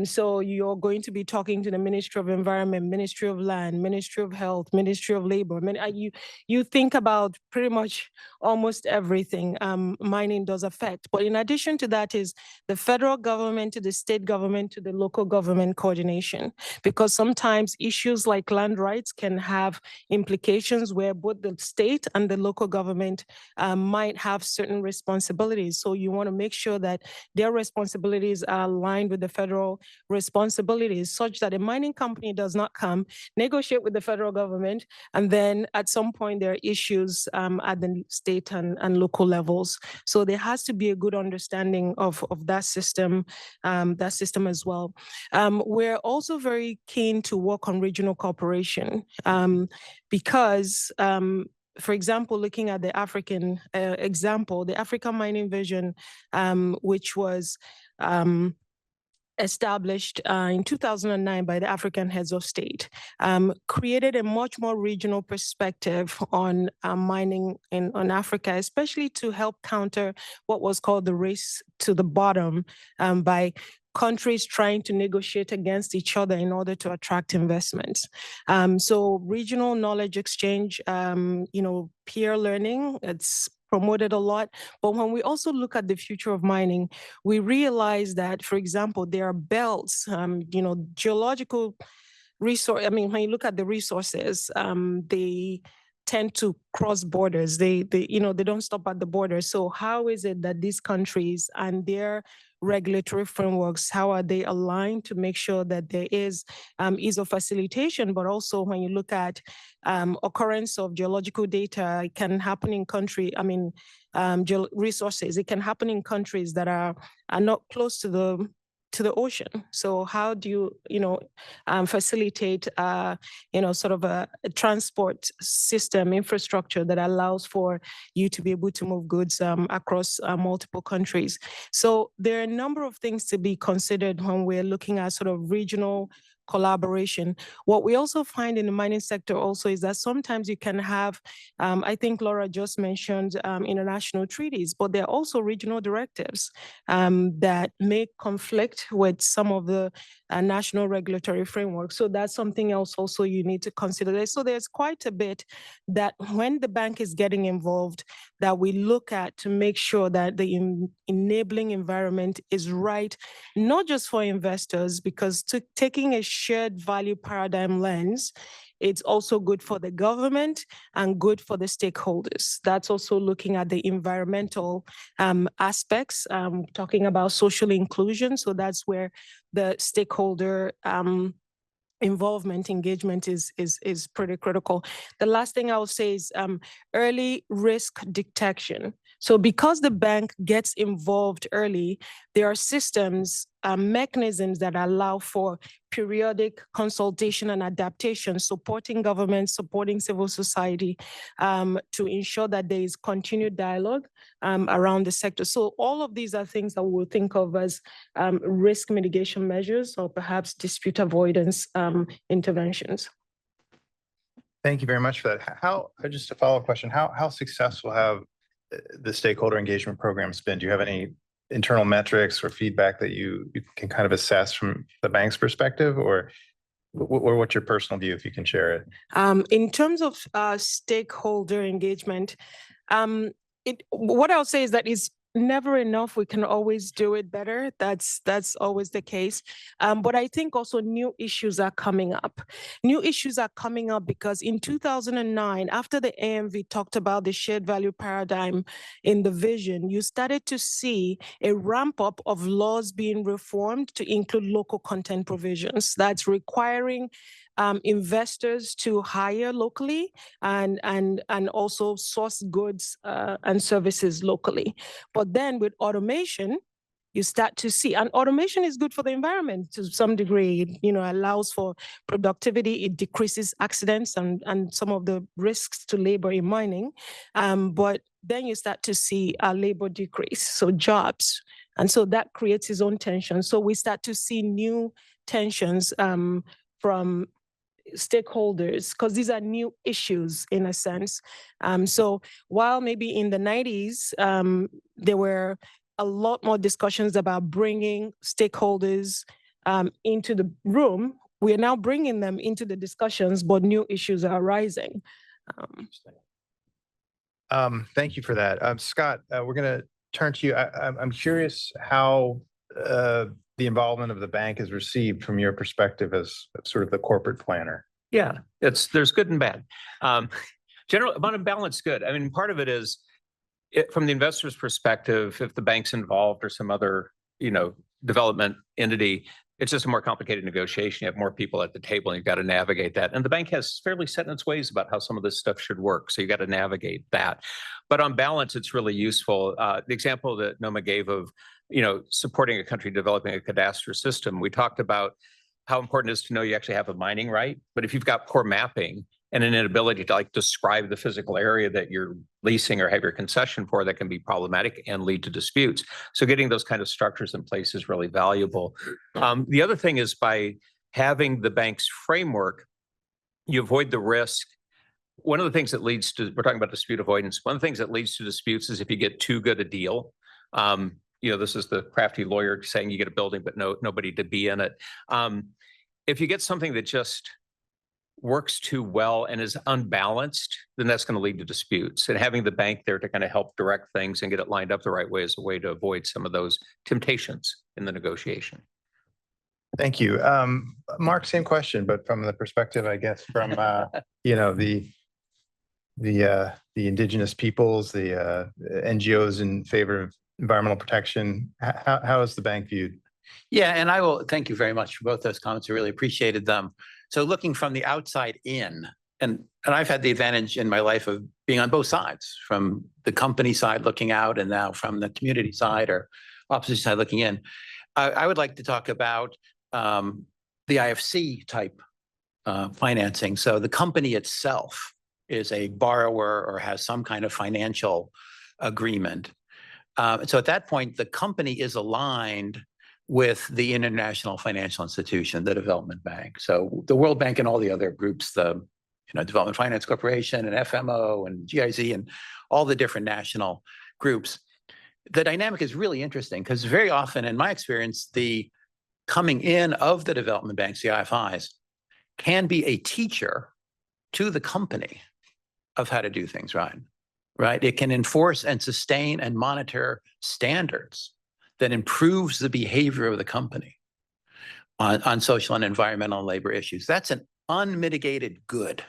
So you're going to be talking to the Ministry of Environment, Ministry of Land, Ministry of Health, Ministry of Labor. I mean, you think about pretty much almost everything mining does affect. But in addition to that is the federal government to the state government to the local government coordination, because sometimes issues like land rights can have implications where both the state and the local government might have certain responsibilities. So you want to make sure that their responsibilities are aligned with the federal responsibilities, such that a mining company does not come, negotiate with the federal government, and then at some point there are issues at the state and local levels. So there has to be a good understanding of that system as well. We're also very keen to work on regional cooperation because for example, looking at the African example, the African Mining Vision, which was established in 2009 by the African heads of state, created a much more regional perspective on mining on Africa, especially to help counter what was called the race to the bottom by countries trying to negotiate against each other in order to attract investments. So regional knowledge exchange, peer learning, it's promoted a lot. But when we also look at the future of mining, we realize that, for example, there are belts, geological resource. I mean, when you look at the resources, they tend to cross borders. They don't stop at the border. So how is it that these countries and their regulatory frameworks, how are they aligned to make sure that there is ease of facilitation, but also when you look at occurrence of geological data, it can happen in resources, it can happen in countries that are not close to the ocean. So how do you, facilitate, sort of a transport system infrastructure that allows for you to be able to move goods across multiple countries? So there are a number of things to be considered when we're looking at sort of regional collaboration. What we also find in the mining sector also is that sometimes you can have, I think Laura just mentioned international treaties, but there are also regional directives that may conflict with some of the national regulatory frameworks. So that's something else also you need to consider. So there's quite a bit that when the bank is getting involved, that we look at to make sure that the enabling environment is right, not just for investors, because taking a shared value paradigm lens, it's also good for the government and good for the stakeholders. That's also looking at the environmental aspects, talking about social inclusion. So that's where the stakeholder involvement, engagement is pretty critical. The last thing I will say is early risk detection. So because the bank gets involved early, there are systems, mechanisms that allow for periodic consultation and adaptation, supporting government, supporting civil society to ensure that there is continued dialogue around the sector. So all of these are things that we'll think of as risk mitigation measures or perhaps dispute avoidance interventions. Thank you very much for that. Just a follow-up question, how successful have the stakeholder engagement programs been? Do you have any internal metrics or feedback that you can kind of assess from the bank's perspective, or what's your personal view, if you can share it? In terms of stakeholder engagement, what I'll say is that it's never enough. We can always do it better. That's always the case. But I think also new issues are coming up. New issues are coming up because in 2009, after the AMV talked about the shared value paradigm in the vision, you started to see a ramp up of laws being reformed to include local content provisions. That's requiring investors to hire locally and also source goods and services locally. But then with automation, you start to see, and automation is good for the environment to some degree. It, allows for productivity. It decreases accidents and some of the risks to labor in mining. But then you start to see a labor decrease, so jobs. And so that creates its own tension. So we start to see new tensions from stakeholders, because these are new issues in a sense. So while maybe in the 90s, there were a lot more discussions about bringing stakeholders into the room, we are now bringing them into the discussions, but new issues are arising. Thank you for that. Scott, we're going to turn to you. I'm curious how the involvement of the bank is received from your perspective as sort of the corporate planner. Yeah, there's good and bad. General amount of balance, good. I mean, part of it is from the investor's perspective, if the bank's involved or some other, development entity, it's just a more complicated negotiation. You have more people at the table and you've got to navigate that. And the bank has fairly set in its ways about how some of this stuff should work. So you got to navigate that. But on balance, it's really useful. The example that Nneoma gave of, supporting a country developing a cadastral system, we talked about how important it is to know you actually have a mining right. But if you've got poor mapping and an inability to describe the physical area that you're leasing or have your concession for, that can be problematic and lead to disputes. So getting those kind of structures in place is really valuable. The other thing is by having the bank's framework, you avoid the risk. One of the things that leads to, we're talking about dispute avoidance. One of the things that leads to disputes is if you get too good a deal. This is the crafty lawyer saying you get a building, but nobody to be in it. If you get something that just works too well and is unbalanced, then that's going to lead to disputes. And having the bank there to kind of help direct things and get it lined up the right way is a way to avoid some of those temptations in the negotiation. Thank you. Mark, same question, but from the perspective, I guess, from the indigenous peoples, the NGOs in favor of environmental protection. How is the bank viewed? Yeah, and I will thank you very much for both those comments. I really appreciated them. So looking from the outside in, and I've had the advantage in my life of being on both sides, from the company side looking out and now from the community side or opposition side looking in. I would like to talk about the IFC type financing. So the company itself is a borrower or has some kind of financial agreement. So at that point, the company is aligned with the international financial institution, the development bank. So the World Bank and all the other groups, the Development Finance Corporation and FMO and GIZ and all the different national groups. The dynamic is really interesting because very often, in my experience, the coming in of the development banks, the IFIs, can be a teacher to the company of how to do things right? It can enforce and sustain and monitor standards that improves the behavior of the company on social and environmental and labor issues. That's an unmitigated good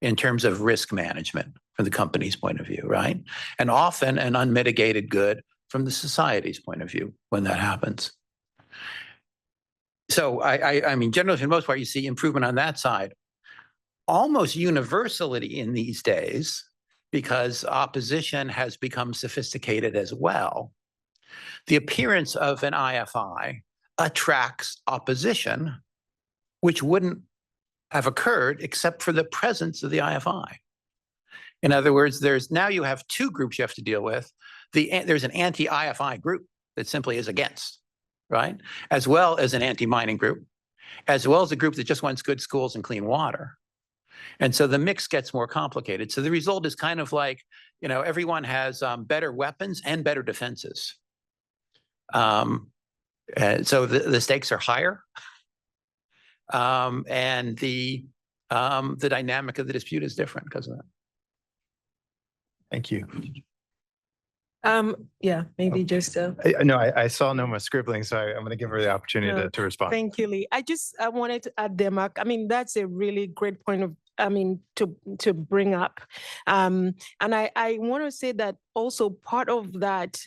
in terms of risk management from the company's point of view, right? And often an unmitigated good from the society's point of view when that happens. So I mean, generally, for the most part, you see improvement on that side. Almost universally in these days, because opposition has become sophisticated as well, the appearance of an IFI attracts opposition, which wouldn't have occurred except for the presence of the IFI. In other words, now you have two groups you have to deal with. There's an anti-IFI group that simply is against, right? As well as an anti-mining group, as well as a group that just wants good schools and clean water. And so the mix gets more complicated. So the result is kind of like, everyone has better weapons and better defenses. So the stakes are higher. And the dynamic of the dispute is different because of that. Thank you. Yeah, maybe just. No, I saw Nneoma scribbling, so I'm going to give her the opportunity to respond. Thank you, Lee. I wanted to add there, Mark. I mean, that's a really great point to bring up. And I want to say that also part of that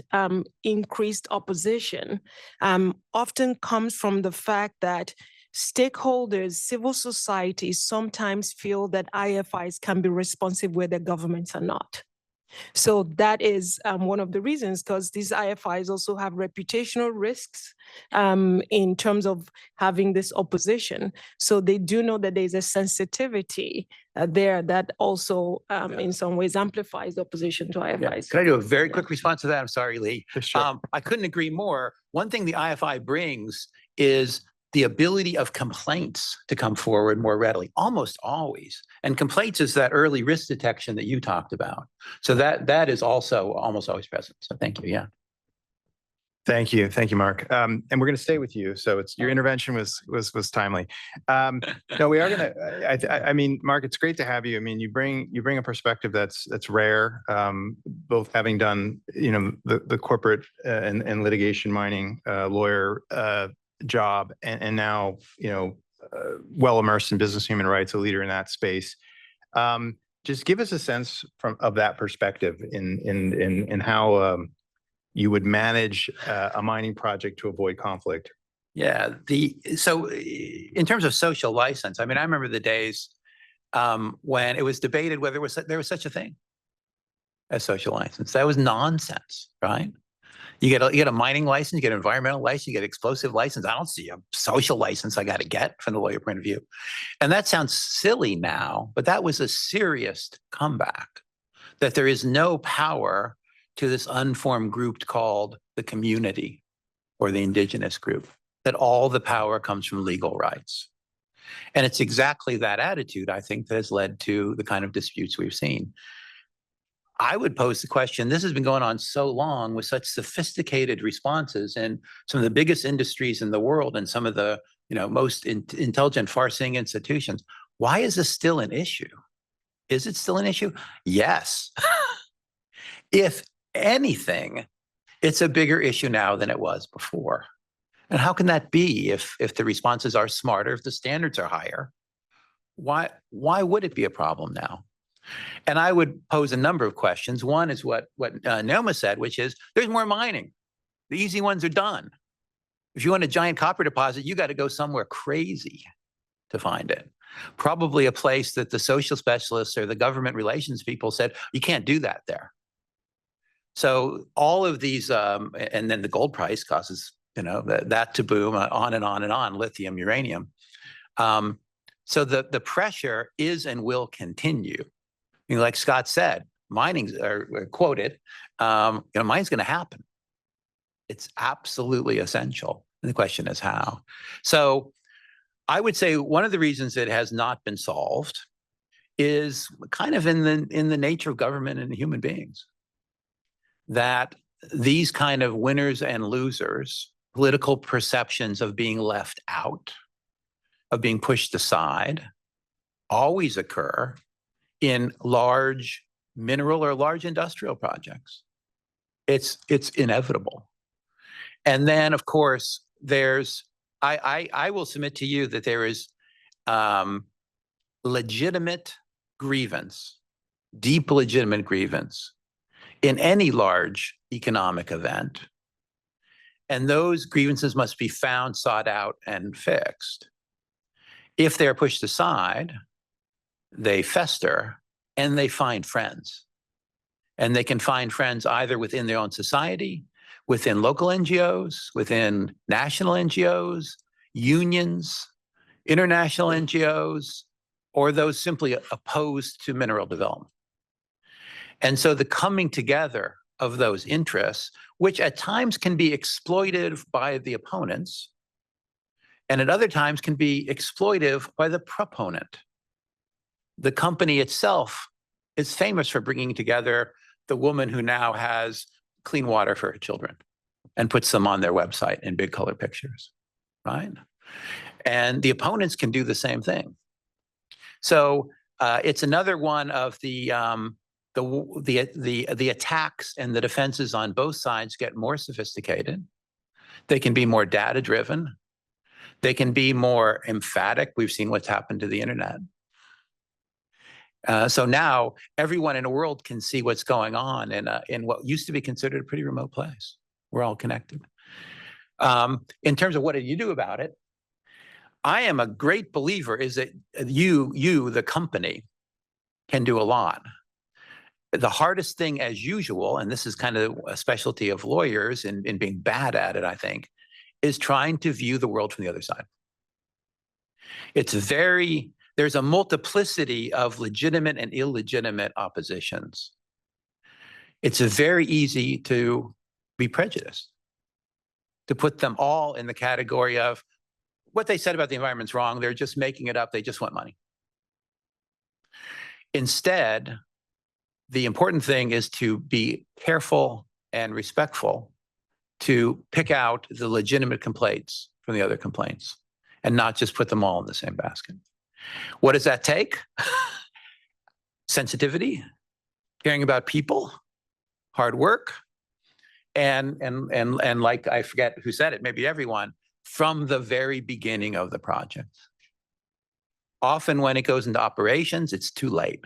increased opposition often comes from the fact that stakeholders, civil society sometimes feel that IFIs can be responsive where the governments are not. So that is one of the reasons, because these IFIs also have reputational risks in terms of having this opposition. So they do know that there's a sensitivity there that also in some ways amplifies the opposition to IFIs. Yeah. Can I do a very quick response to that? I'm sorry, Lee. Sure. I couldn't agree more. One thing the IFI brings is the ability of complaints to come forward more readily, almost always. And complaints is that early risk detection that you talked about. So that is also almost always present. So thank you. Yeah. Thank you, Mark. And we're going to stay with you. So your intervention was timely. No, we are going to. I mean, Mark, it's great to have you. I mean, you bring a perspective that's rare. Both having done the corporate and litigation mining lawyer job, and now well immersed in business human rights, a leader in that space. Just give us a sense of that perspective in how you would manage a mining project to avoid conflict. Yeah. So in terms of social license, I mean, I remember the days when it was debated whether there was such a thing as social license. That was nonsense, right? You get a mining license, you get an environmental license, you get an explosive license. I don't see a social license I got to get from the lawyer point of view. And that sounds silly now, but that was a serious comeback, that there is no power to this unformed group called the community or the indigenous group, that all the power comes from legal rights. And it's exactly that attitude, I think, that has led to the kind of disputes we've seen. I would pose the question, this has been going on so long with such sophisticated responses in some of the biggest industries in the world and some of the most intelligent, far-seeing institutions. Why is this still an issue? Is it still an issue? Yes. If anything, it's a bigger issue now than it was before. And how can that be if the responses are smarter, if the standards are higher? Why would it be a problem now? And I would pose a number of questions. One is what Nneoma said, which is there's more mining. The easy ones are done. If you want a giant copper deposit, you got to go somewhere crazy to find it. Probably a place that the social specialists or the government relations people said, you can't do that there. So all of these, and then the gold price causes, that to boom on and on and on, lithium, uranium. So the pressure is and will continue. Like Scott said, mining, or quoted, mining's going to happen. It's absolutely essential. And the question is how. So I would say one of the reasons it has not been solved is kind of in the nature of government and human beings. That these kind of winners and losers, political perceptions of being left out, of being pushed aside, always occur in large mineral or large industrial projects. It's inevitable. And then, of course, I will submit to you that there is legitimate grievance, deep legitimate grievance in any large economic event. And those grievances must be found, sought out, and fixed. If they're pushed aside, they fester and they find friends. And they can find friends either within their own society, within local NGOs, within national NGOs, unions, international NGOs, or those simply opposed to mineral development. And so the coming together of those interests, which at times can be exploitive by the opponents, and at other times can be exploitive by the proponent. The company itself is famous for bringing together the woman who now has clean water for her children and puts them on their website in big color pictures, right? And the opponents can do the same thing. So it's another one of the attacks and the defenses on both sides get more sophisticated. They can be more data driven. They can be more emphatic. We've seen what's happened to the internet. So now everyone in the world can see what's going on in what used to be considered a pretty remote place. We're all connected. In terms of what do you do about it, I am a great believer is that you, the company, can do a lot. The hardest thing as usual, and this is kind of a specialty of lawyers in being bad at it, I think, is trying to view the world from the other side. There's a multiplicity of legitimate and illegitimate oppositions. It's very easy to be prejudiced, to put them all in the category of what they said about the environment's wrong, they're just making it up, they just want money. Instead, the important thing is to be careful and respectful to pick out the legitimate complaints from the other complaints and not just put them all in the same basket. What does that take? Sensitivity, caring about people, hard work, and like I forget who said it, maybe everyone, from the very beginning of the project. Often when it goes into operations, it's too late.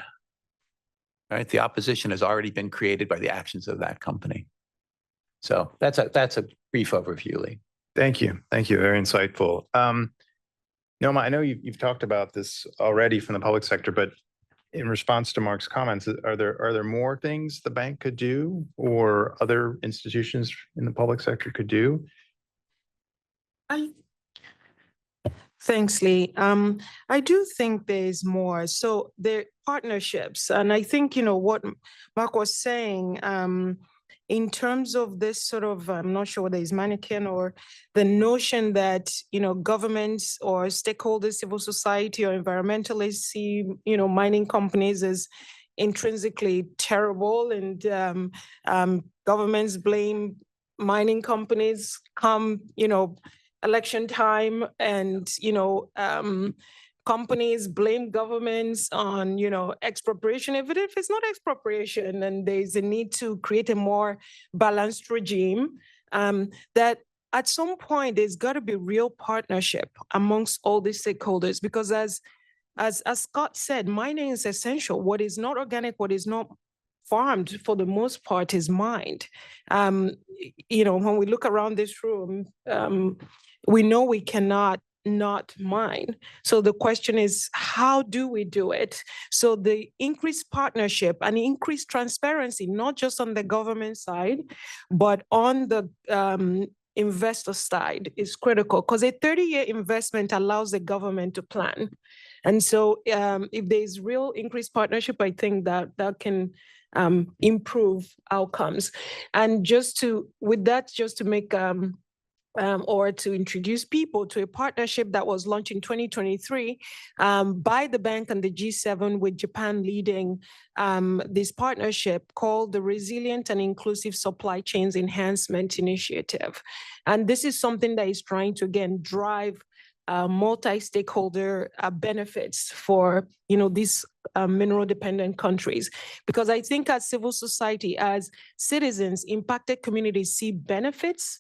Right? The opposition has already been created by the actions of that company. So that's a brief overview, Lee. Thank you. Thank you. Very insightful. Nneoma, I know you've talked about this already from the public sector, but in response to Mark's comments, are there more things the bank could do or other institutions in the public sector could do? Thanks, Lee. I do think there's more. So there are partnerships, and I think what Mark was saying. In terms of this sort of, I'm not sure whether it's mannequin or the notion that, governments or stakeholders, civil society or environmentalists see, mining companies as intrinsically terrible, and governments blame mining companies come, election time, and, companies blame governments on, expropriation, even if it's not expropriation, and there's a need to create a more balanced regime, that at some point there's got to be real partnership amongst all these stakeholders, because as as Scott said, mining is essential. What is not organic, what is not farmed, for the most part, is mined. When we look around this room, we know we cannot not mine. So the question is, how do we do it? So the increased partnership and increased transparency, not just on the government side, but on the investor side, is critical, because a 30-year investment allows the government to plan. And so if there's real increased partnership, I think that can improve outcomes. And just to make or to introduce people to a partnership that was launched in 2023 by the bank and the G7, with Japan leading this partnership, called the Resilient and Inclusive Supply Chains Enhancement Initiative. And this is something that is trying to, again, drive multi-stakeholder benefits for these mineral-dependent countries. Because I think as civil society, as citizens, impacted communities see benefits,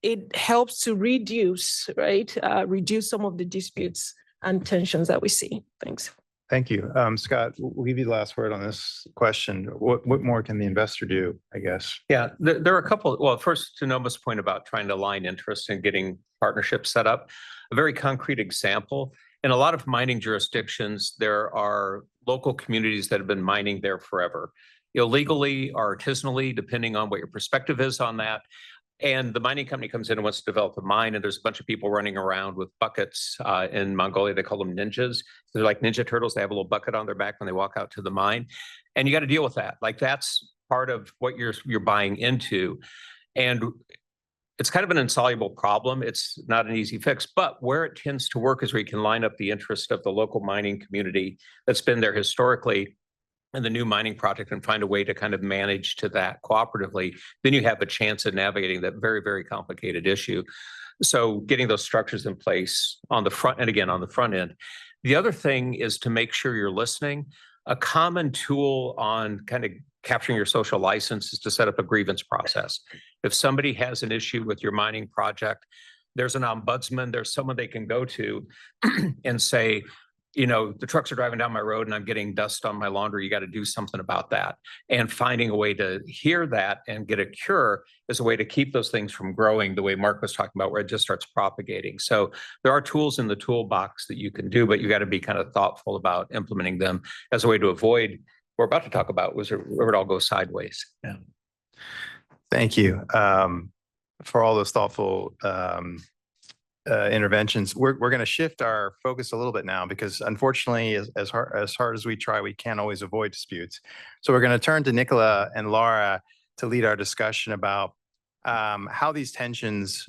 it helps to reduce some of the disputes and tensions that we see. Thanks. Thank you. Scott, we'll give you the last word on this question. What more can the investor do, I guess? Yeah, there are a couple. Well, first, to Nneoma's point about trying to align interests and getting partnerships set up, a very concrete example. In a lot of mining jurisdictions, there are local communities that have been mining there forever, illegally or artisanally, depending on what your perspective is on that. And the mining company comes in and wants to develop a mine, and there's a bunch of people running around with buckets. In Mongolia, they call them ninjas. They're like Ninja Turtles. They have a little bucket on their back when they walk out to the mine. And you got to deal with that. Like, that's part of what you're buying into. And it's kind of an insoluble problem. It's not an easy fix, but where it tends to work is where you can line up the interest of the local mining community that's been there historically and the new mining project, and find a way to kind of manage to that cooperatively. Then you have a chance of navigating that very, very complicated issue. So getting those structures in place on the front, and again, on the front end. The other thing is to make sure you're listening. A common tool on kind of capturing your social license is to set up a grievance process. If somebody has an issue with your mining project, there's an ombudsman, there's someone they can go to and say, the trucks are driving down my road and I'm getting dust on my laundry. You got to do something about that. And finding a way to hear that and get a cure is a way to keep those things from growing the way Mark was talking about, where it just starts propagating. So there are tools in the toolbox that you can do, but you got to be kind of thoughtful about implementing them as a way to avoid what we're about to talk about, where it all goes sideways. Yeah. Thank you for all those thoughtful interventions. We're going to shift our focus a little bit now, because unfortunately, as hard as we try, we can't always avoid disputes. So we're going to turn to Nicola and Laura to lead our discussion about how these tensions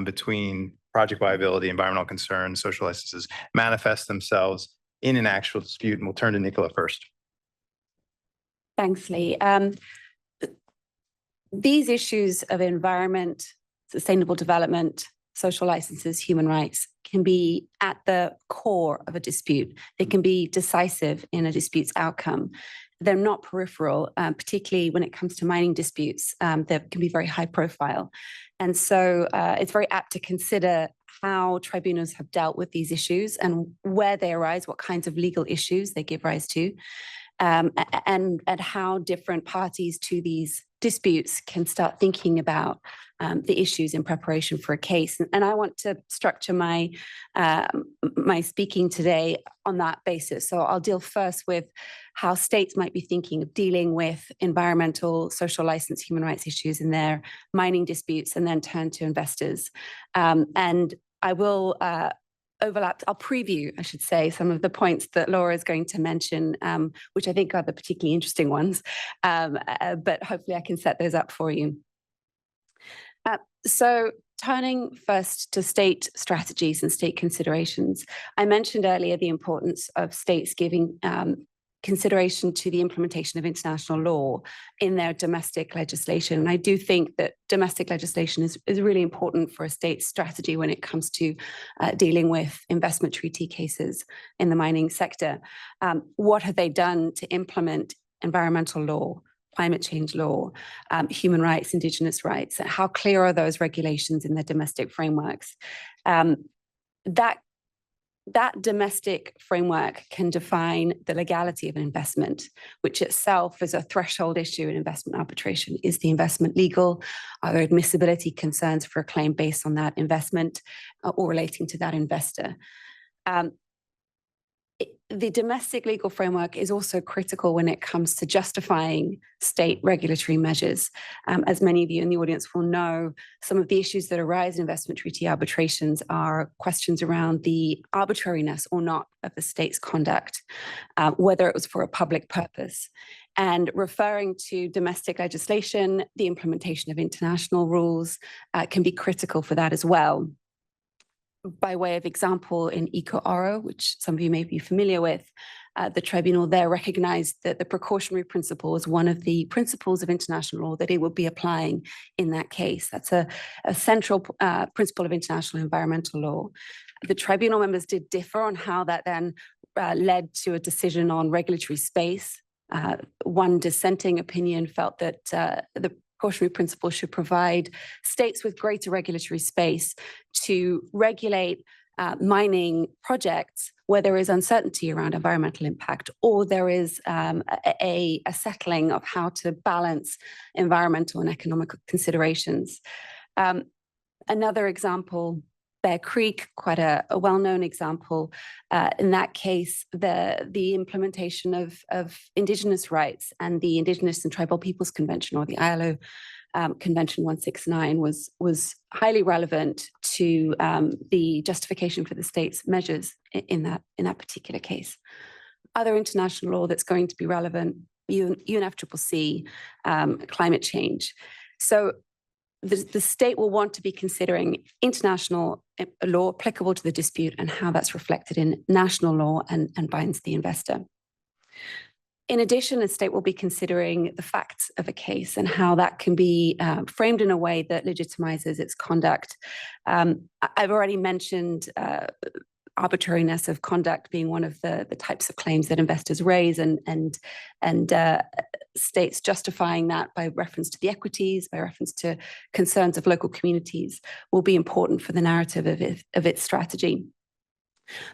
between project viability, environmental concerns, social licenses manifest themselves in an actual dispute. And we'll turn to Nicola first. Thanks, Lee. These issues of environment, sustainable development, social licenses, human rights can be at the core of a dispute. They can be decisive in a dispute's outcome. They're not peripheral, particularly when it comes to mining disputes. They can be very high profile. And so it's very apt to consider how tribunals have dealt with these issues and where they arise, what kinds of legal issues they give rise to, and how different parties to these disputes can start thinking about the issues in preparation for a case. And I want to structure my speaking today on that basis. So I'll deal first with how states might be thinking of dealing with environmental, social license, human rights issues in their mining disputes, and then turn to investors. And I will I'll preview, I should say, some of the points that Laura is going to mention, which I think are the particularly interesting ones, but hopefully I can set those up for you. So turning first to state strategies and state considerations, I mentioned earlier the importance of states giving consideration to the implementation of international law in their domestic legislation. And I do think that domestic legislation is really important for a state's strategy when it comes to dealing with investment treaty cases in the mining sector. What have they done to implement environmental law, climate change law, human rights, indigenous rights? How clear are those regulations in their domestic frameworks? That that domestic framework can define the legality of an investment, which itself is a threshold issue in investment arbitration. Is the investment legal? Are there admissibility concerns for a claim based on that investment or relating to that investor? The domestic legal framework is also critical when it comes to justifying state regulatory measures. As many of you in the audience will know, some of the issues that arise in investment treaty arbitrations are questions around the arbitrariness or not of the state's conduct, whether it was for a public purpose. And referring to domestic legislation, the implementation of international rules can be critical for that as well. By way of example, in Eco Oro, which some of you may be familiar with, the tribunal there recognized that the precautionary principle is one of the principles of international law that it would be applying in that case. That's a central principle of international environmental law. The tribunal members did differ on how that then led to a decision on regulatory space. One dissenting opinion felt that the precautionary principle should provide states with greater regulatory space to regulate mining projects where there is uncertainty around environmental impact, or there is a settling of how to balance environmental and economic considerations. Another example, Bear Creek, quite a well-known example. In that case, the implementation of Indigenous rights and the Indigenous and Tribal Peoples Convention, or the ILO Convention 169, was highly relevant to the justification for the state's measures in that particular case. Other international law that's going to be relevant, UNFCCC, climate change. So the state will want to be considering international law applicable to the dispute and how that's reflected in national law and binds the investor. In addition, the state will be considering the facts of a case and how that can be framed in a way that legitimizes its conduct. I've already mentioned arbitrariness of conduct being one of the types of claims that investors raise, and states justifying that by reference to the equities, by reference to concerns of local communities, will be important for the narrative of its strategy.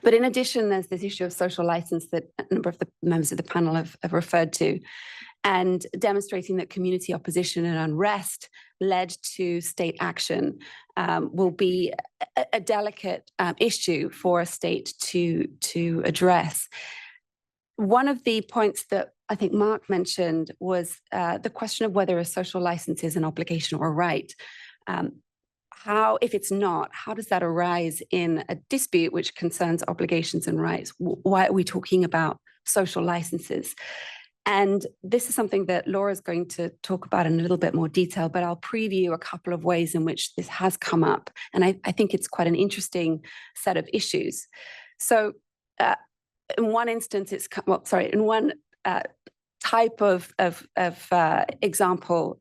But in addition, there's this issue of social license that a number of the members of the panel have referred to, and demonstrating that community opposition and unrest led to state action will be a delicate issue for a state to address. One of the points that I think Mark mentioned was the question of whether a social license is an obligation or a right. If it's not, how does that arise in a dispute which concerns obligations and rights? Why are we talking about social licenses? And this is something that Laura's going to talk about in a little bit more detail, but I'll preview a couple of ways in which this has come up. And I think it's quite an interesting set of issues. So in one instance, in one type of example,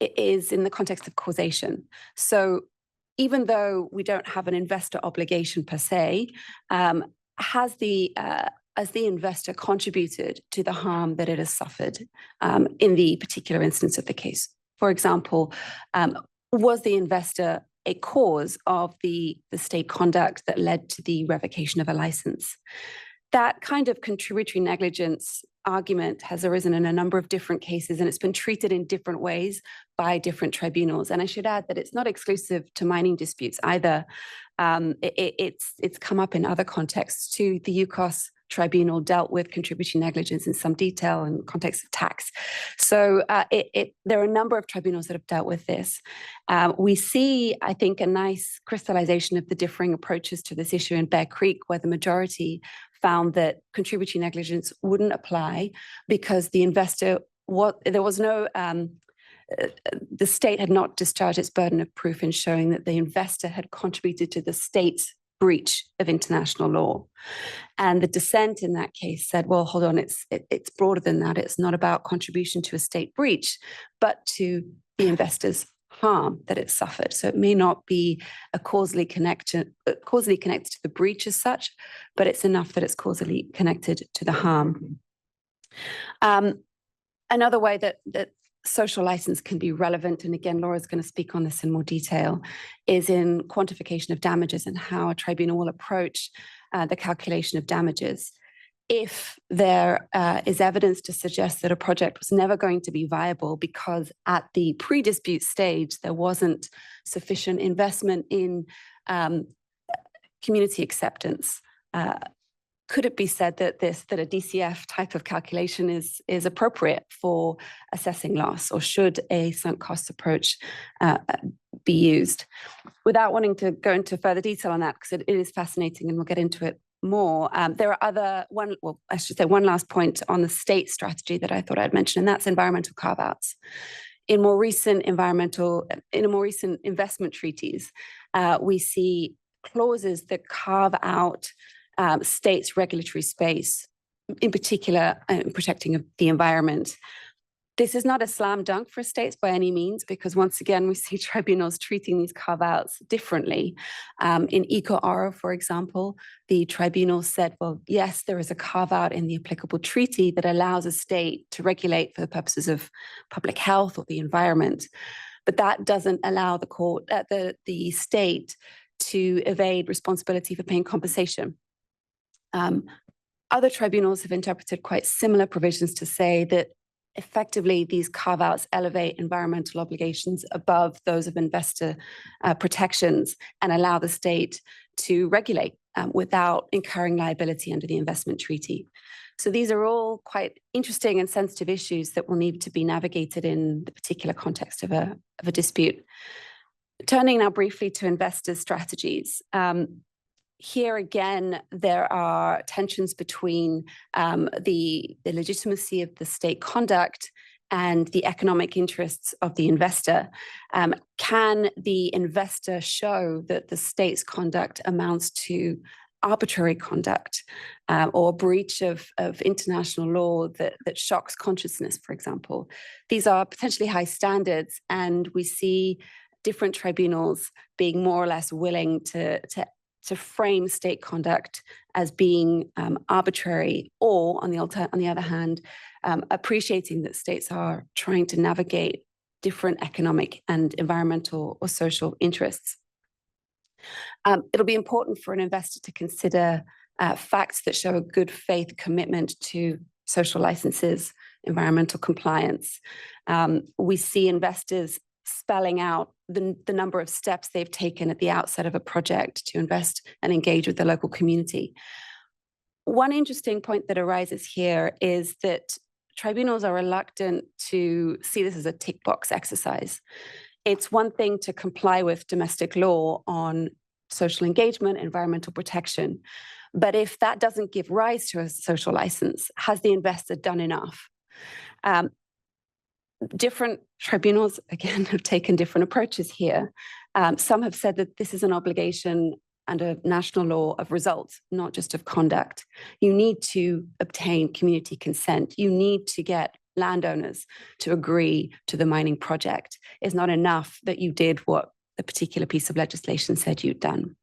it is in the context of causation. So even though we don't have an investor obligation per se, has the investor contributed to the harm that it has suffered in the particular instance of the case? For example, was the investor a cause of the state conduct that led to the revocation of a license? That kind of contributory negligence argument has arisen in a number of different cases, and it's been treated in different ways by different tribunals. And I should add that it's not exclusive to mining disputes either. It's come up in other contexts too. The UCOS tribunal dealt with contributory negligence in some detail in the context of tax. So there are a number of tribunals that have dealt with this. We see, I think, a nice crystallization of the differing approaches to this issue in Bear Creek, where the majority found that contributory negligence wouldn't apply because the investor, the state had not discharged its burden of proof in showing that the investor had contributed to the state's breach of international law. And the dissent in that case said, well, hold on, it's broader than that. It's not about contribution to a state breach, but to the investor's harm that it suffered. So it may not be causally connected to the breach as such, but it's enough that it's causally connected to the harm. Another way that social license can be relevant, and again, Laura's going to speak on this in more detail, is in quantification of damages and how a tribunal will approach the calculation of damages. If there is evidence to suggest that a project was never going to be viable because at the pre-dispute stage there wasn't sufficient investment in community acceptance, could it be said that a DCF type of calculation is appropriate for assessing loss, or should a sunk cost approach be used? Without wanting to go into further detail on that, because it is fascinating and we'll get into it more, there are one last point on the state strategy that I thought I'd mention, and that's environmental carve-outs. In more recent investment treaties, we see clauses that carve out states' regulatory space, in particular protecting of the environment. This is not a slam dunk for states by any means, because once again, we see tribunals treating these carve-outs differently. In Eco-Oro, for example, the tribunal said, well, yes, there is a carve-out in the applicable treaty that allows a state to regulate for the purposes of public health or the environment, but that doesn't allow the state to evade responsibility for paying compensation. Other tribunals have interpreted quite similar provisions to say that effectively these carve-outs elevate environmental obligations above those of investor protections and allow the state to regulate without incurring liability under the investment treaty. So these are all quite interesting and sensitive issues that will need to be navigated in the particular context of a dispute. Turning now briefly to investor strategies. Here again, there are tensions between the legitimacy of the state conduct and the economic interests of the investor. Can the investor show that the state's conduct amounts to arbitrary conduct or breach of international law that shocks consciousness, for example? These are potentially high standards, and we see different tribunals being more or less willing to frame state conduct as being arbitrary, or on the other hand, appreciating that states are trying to navigate different economic and environmental or social interests. It'll be important for an investor to consider facts that show a good faith commitment to social licenses, environmental compliance. We see investors spelling out the number of steps they've taken at the outset of a project to invest and engage with the local community. One interesting point that arises here is that tribunals are reluctant to see this as a tick box exercise. It's one thing to comply with domestic law on social engagement, environmental protection, but if that doesn't give rise to a social license, has the investor done enough? Different tribunals, again, have taken different approaches here. Some have said that this is an obligation under national law of results, not just of conduct. You need to obtain community consent. You need to get landowners to agree to the mining project. It's not enough that you did what a particular piece of legislation said you'd done.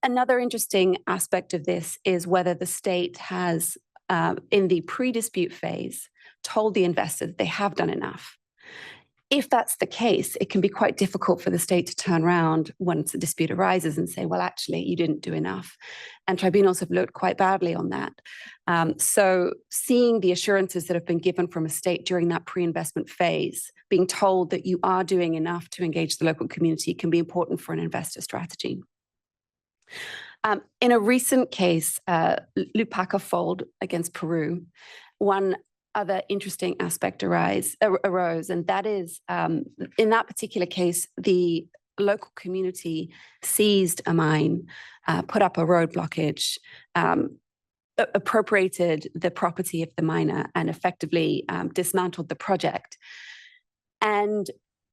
Another interesting aspect of this is whether the state has, in the pre-dispute phase, told the investor that they have done enough. If that's the case, it can be quite difficult for the state to turn around once a dispute arises and say, well, actually, you didn't do enough. And tribunals have looked quite badly on that. So seeing the assurances that have been given from a state during that pre-investment phase, being told that you are doing enough to engage the local community, can be important for an investor strategy. In a recent case, Lupaca Fold against Peru, one other interesting aspect arose, and that is, in that particular case, the local community seized a mine, put up a road blockage, appropriated the property of the miner, and effectively dismantled the project. And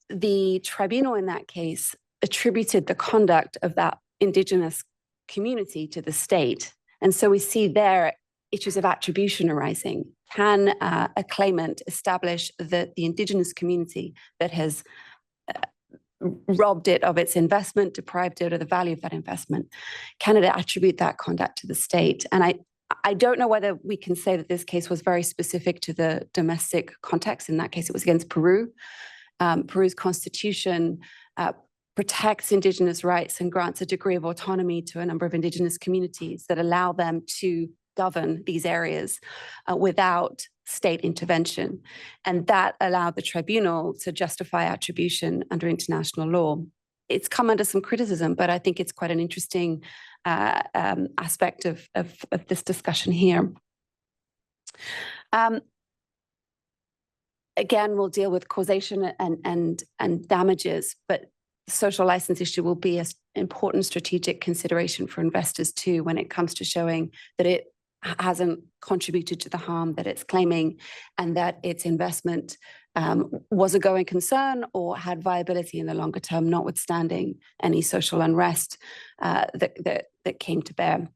the tribunal in that case attributed the conduct of that indigenous community to the state. And so we see there issues of attribution arising. Can a claimant establish that the indigenous community that has robbed it of its investment, deprived it of the value of that investment, can it attribute that conduct to the state? And I don't know whether we can say that this case was very specific to the domestic context. In that case, it was against Peru. Peru's constitution protects Indigenous rights and grants a degree of autonomy to a number of Indigenous communities that allow them to govern these areas without state intervention. And that allowed the tribunal to justify attribution under international law. It's come under some criticism, but I think it's quite an interesting aspect of this discussion here. Again, we'll deal with causation and damages, but the social license issue will be an important strategic consideration for investors too when it comes to showing that it hasn't contributed to the harm that it's claiming and that its investment was a going concern or had viability in the longer term, notwithstanding any social unrest that came to bear.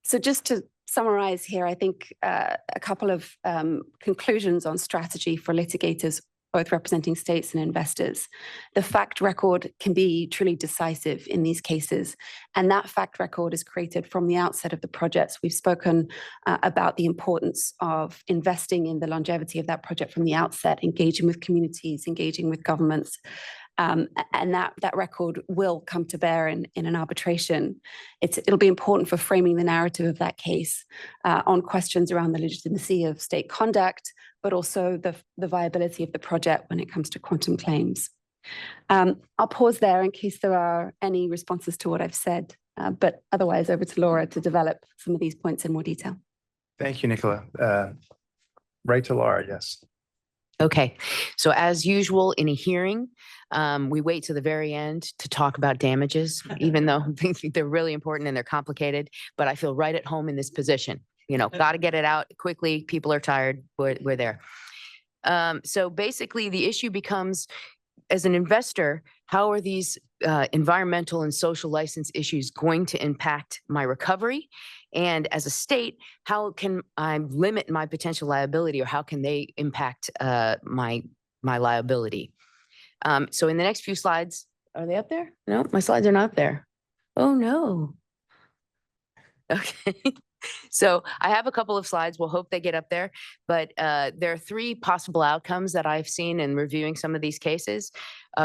So just to summarize here, I think a couple of conclusions on strategy for litigators, both representing states and investors. The fact record can be truly decisive in these cases, and that fact record is created from the outset of the projects. We've spoken about the importance of investing in the longevity of that project from the outset, engaging with communities, engaging with governments, and that record will come to bear in an arbitration. It'll be important for framing the narrative of that case on questions around the legitimacy of state conduct, but also the viability of the project when it comes to quantum claims. I'll pause there in case there are any responses to what I've said, but otherwise over to Laura to develop some of these points in more detail. Thank you, Nicola. Right to Laura, yes. Okay, so as usual in a hearing, we wait to the very end to talk about damages, even though they're really important and they're complicated, but I feel right at home in this position. You know, got to get it out quickly. People are tired. We're there. So basically the issue becomes, as an investor, how are these environmental and social license issues going to impact my recovery? And as a state, how can I limit my potential liability, or how can they impact my liability? So in the next few slides, are they up there? No, my slides are not there. Oh no. Okay. So I have a couple of slides. We'll hope they get up there. But there are three possible outcomes that I've seen in reviewing some of these cases.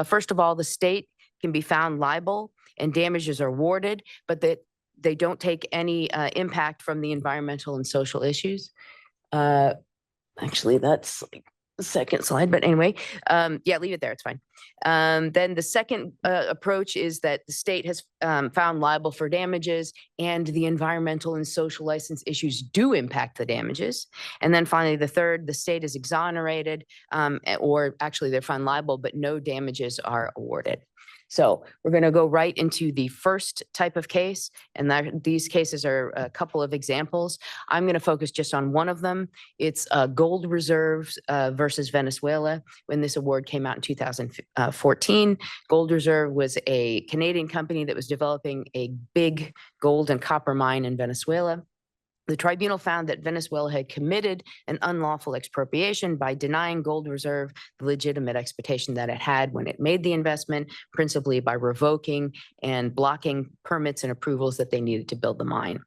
First of all, the state can be found liable and damages are awarded, but that they don't take any impact from the environmental and social issues. Actually, that's like the second slide, but anyway, yeah, leave it there. It's fine. Then the second approach is that the state has found liable for damages and the environmental and social license issues do impact the damages. And then finally, the third, the state is exonerated, or actually they're found liable, but no damages are awarded. So we're going to go right into the first type of case, and these cases are a couple of examples. I'm going to focus just on one of them. It's gold reserves versus Venezuela. When this award came out in 2014, Gold Reserve was a Canadian company that was developing a big gold and copper mine in Venezuela. The tribunal found that Venezuela had committed an unlawful expropriation by denying Gold Reserve the legitimate expectation that it had when it made the investment, principally by revoking and blocking permits and approvals that they needed to build the mine.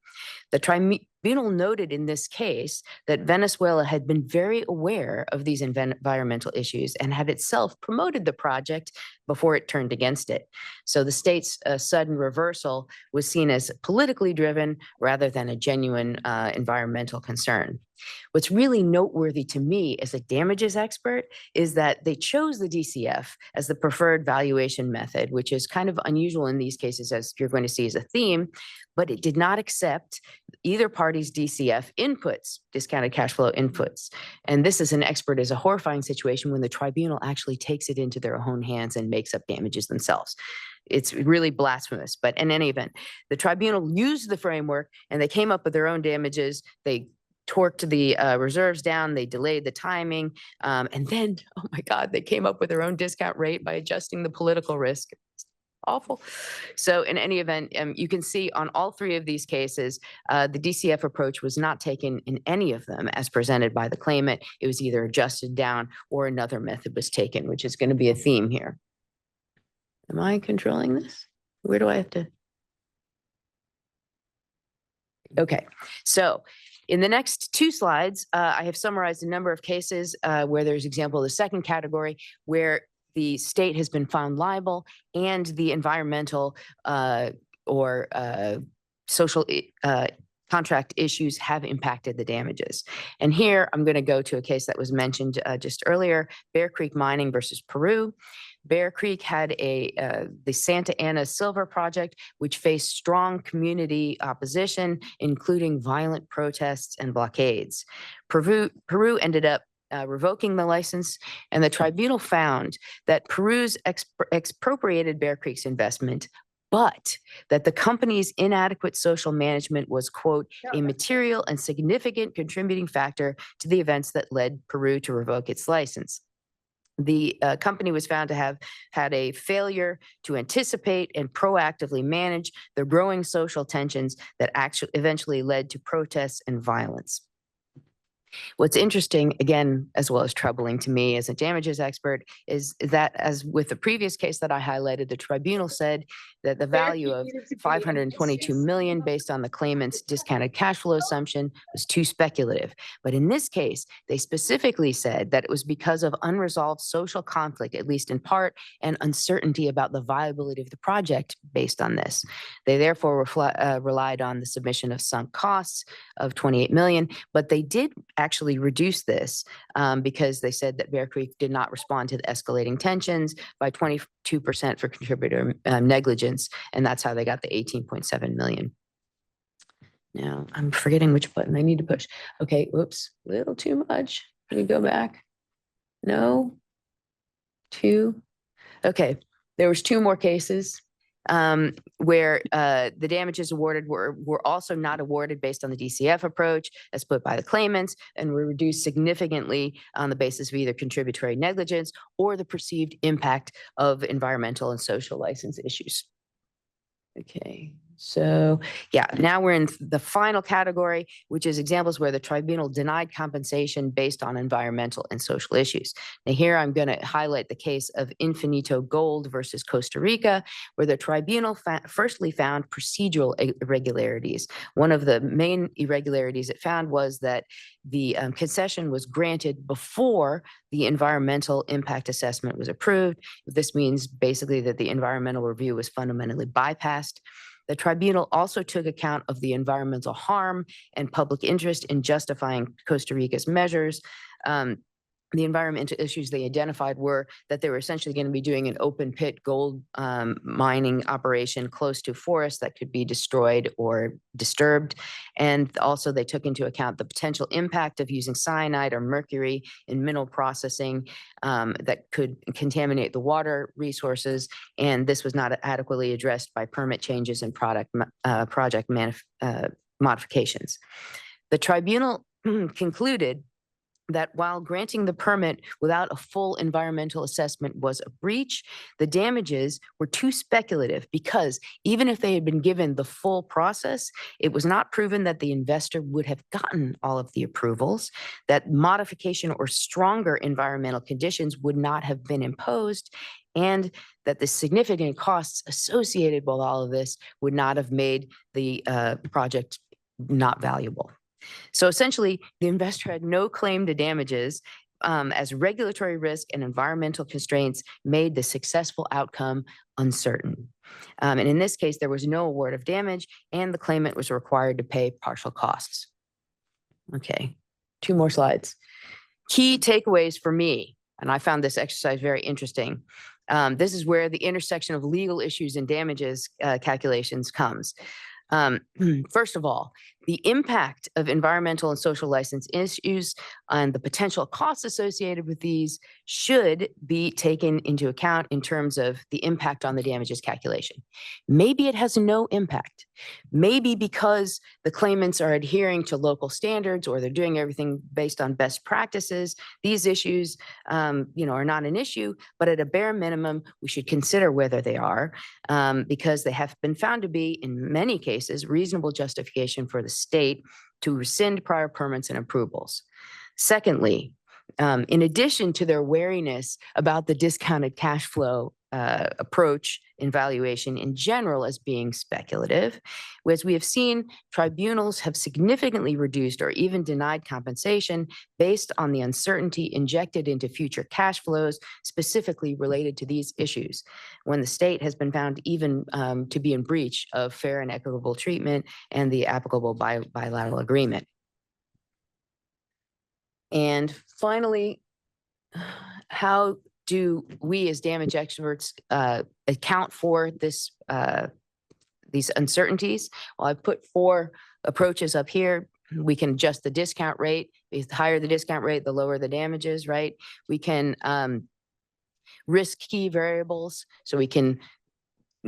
The tribunal noted in this case that Venezuela had been very aware of these environmental issues and had itself promoted the project before it turned against it. So the state's sudden reversal was seen as politically driven rather than a genuine environmental concern. What's really noteworthy to me as a damages expert is that they chose the DCF as the preferred valuation method, which is kind of unusual in these cases, as you're going to see as a theme, but it did not accept either party's DCF inputs, discounted cash flow inputs. And this as an expert is a horrifying situation when the tribunal actually takes it into their own hands and makes up damages themselves. It's really blasphemous, but in any event, the tribunal used the framework and they came up with their own damages. They torqued the reserves down, they delayed the timing, and then, oh my God, they came up with their own discount rate by adjusting the political risk. It's awful. So in any event, you can see on all three of these cases, the DCF approach was not taken in any of them as presented by the claimant. It was either adjusted down or another method was taken, which is going to be a theme here. Am I controlling this? Where do I have to? Okay, so in the next two slides, I have summarized a number of cases where there's example of the second category where the state has been found liable and the environmental or social contract issues have impacted the damages. And here I'm going to go to a case that was mentioned just earlier, Bear Creek Mining versus Peru. Bear Creek had the Santa Ana Silver Project, which faced strong community opposition, including violent protests and blockades. Peru ended up revoking the license, and the tribunal found that Peru's expropriated Bear Creek's investment, but that the company's inadequate social management was, quote, a material and significant contributing factor to the events that led Peru to revoke its license. The company was found to have had a failure to anticipate and proactively manage the growing social tensions that actually eventually led to protests and violence. What's interesting, again, as well as troubling to me as a damages expert, is that, as with the previous case that I highlighted, the tribunal said that the value of $522 million based on the claimant's discounted cash flow assumption was too speculative. But in this case, they specifically said that it was because of unresolved social conflict, at least in part, and uncertainty about the viability of the project based on this. They therefore relied on the submission of sunk costs of $28 million, but they did actually reduce this because they said that Bear Creek did not respond to the escalating tensions by 22% for contributor negligence, and that's how they got the 18.7 million. Now, I'm forgetting which button I need to push. Okay, whoops, a little too much. Let me go back. No, 2. Okay, there was 2 more cases where the damages awarded were also not awarded based on the DCF approach as put by the claimants, and were reduced significantly on the basis of either contributory negligence or the perceived impact of environmental and social license issues. Okay, so yeah, now we're in the final category, which is examples where the tribunal denied compensation based on environmental and social issues. Now here I'm going to highlight the case of Infinito Gold versus Costa Rica, where the tribunal firstly found procedural irregularities. One of the main irregularities it found was that the concession was granted before the environmental impact assessment was approved. This means basically that the environmental review was fundamentally bypassed. The tribunal also took account of the environmental harm and public interest in justifying Costa Rica's measures. The environmental issues they identified were that they were essentially going to be doing an open pit gold mining operation close to forests that could be destroyed or disturbed. And also they took into account the potential impact of using cyanide or mercury in mineral processing that could contaminate the water resources. And this was not adequately addressed by permit changes and project modifications. The tribunal concluded that while granting the permit without a full environmental assessment was a breach, the damages were too speculative because even if they had been given the full process, it was not proven that the investor would have gotten all of the approvals, that modification or stronger environmental conditions would not have been imposed, and that the significant costs associated with all of this would not have made the project not valuable. So essentially, the investor had no claim to damages as regulatory risk and environmental constraints made the successful outcome uncertain. And in this case, there was no award of damage, and the claimant was required to pay partial costs. Okay, 2 more slides. Key takeaways for me, and I found this exercise very interesting. This is where the intersection of legal issues and damages calculations comes. First of all, the impact of environmental and social license issues and the potential costs associated with these should be taken into account in terms of the impact on the damages calculation. Maybe it has no impact. Maybe because the claimants are adhering to local standards or they're doing everything based on best practices, these issues are not an issue, but at a bare minimum, we should consider whether they are because they have been found to be, in many cases, reasonable justification for the state to rescind prior permits and approvals. Secondly, in addition to their wariness about the discounted cash flow approach in valuation in general as being speculative. As we have seen, tribunals have significantly reduced or even denied compensation based on the uncertainty injected into future cash flows, specifically related to these issues, when the state has been found even to be in breach of fair and equitable treatment and the applicable bilateral agreement. And finally, how do we as damage experts account for this these uncertainties? Well, I've put 4 approaches up here. We can adjust the discount rate. The higher the discount rate, the lower the damages, right? We can risk key variables, so we can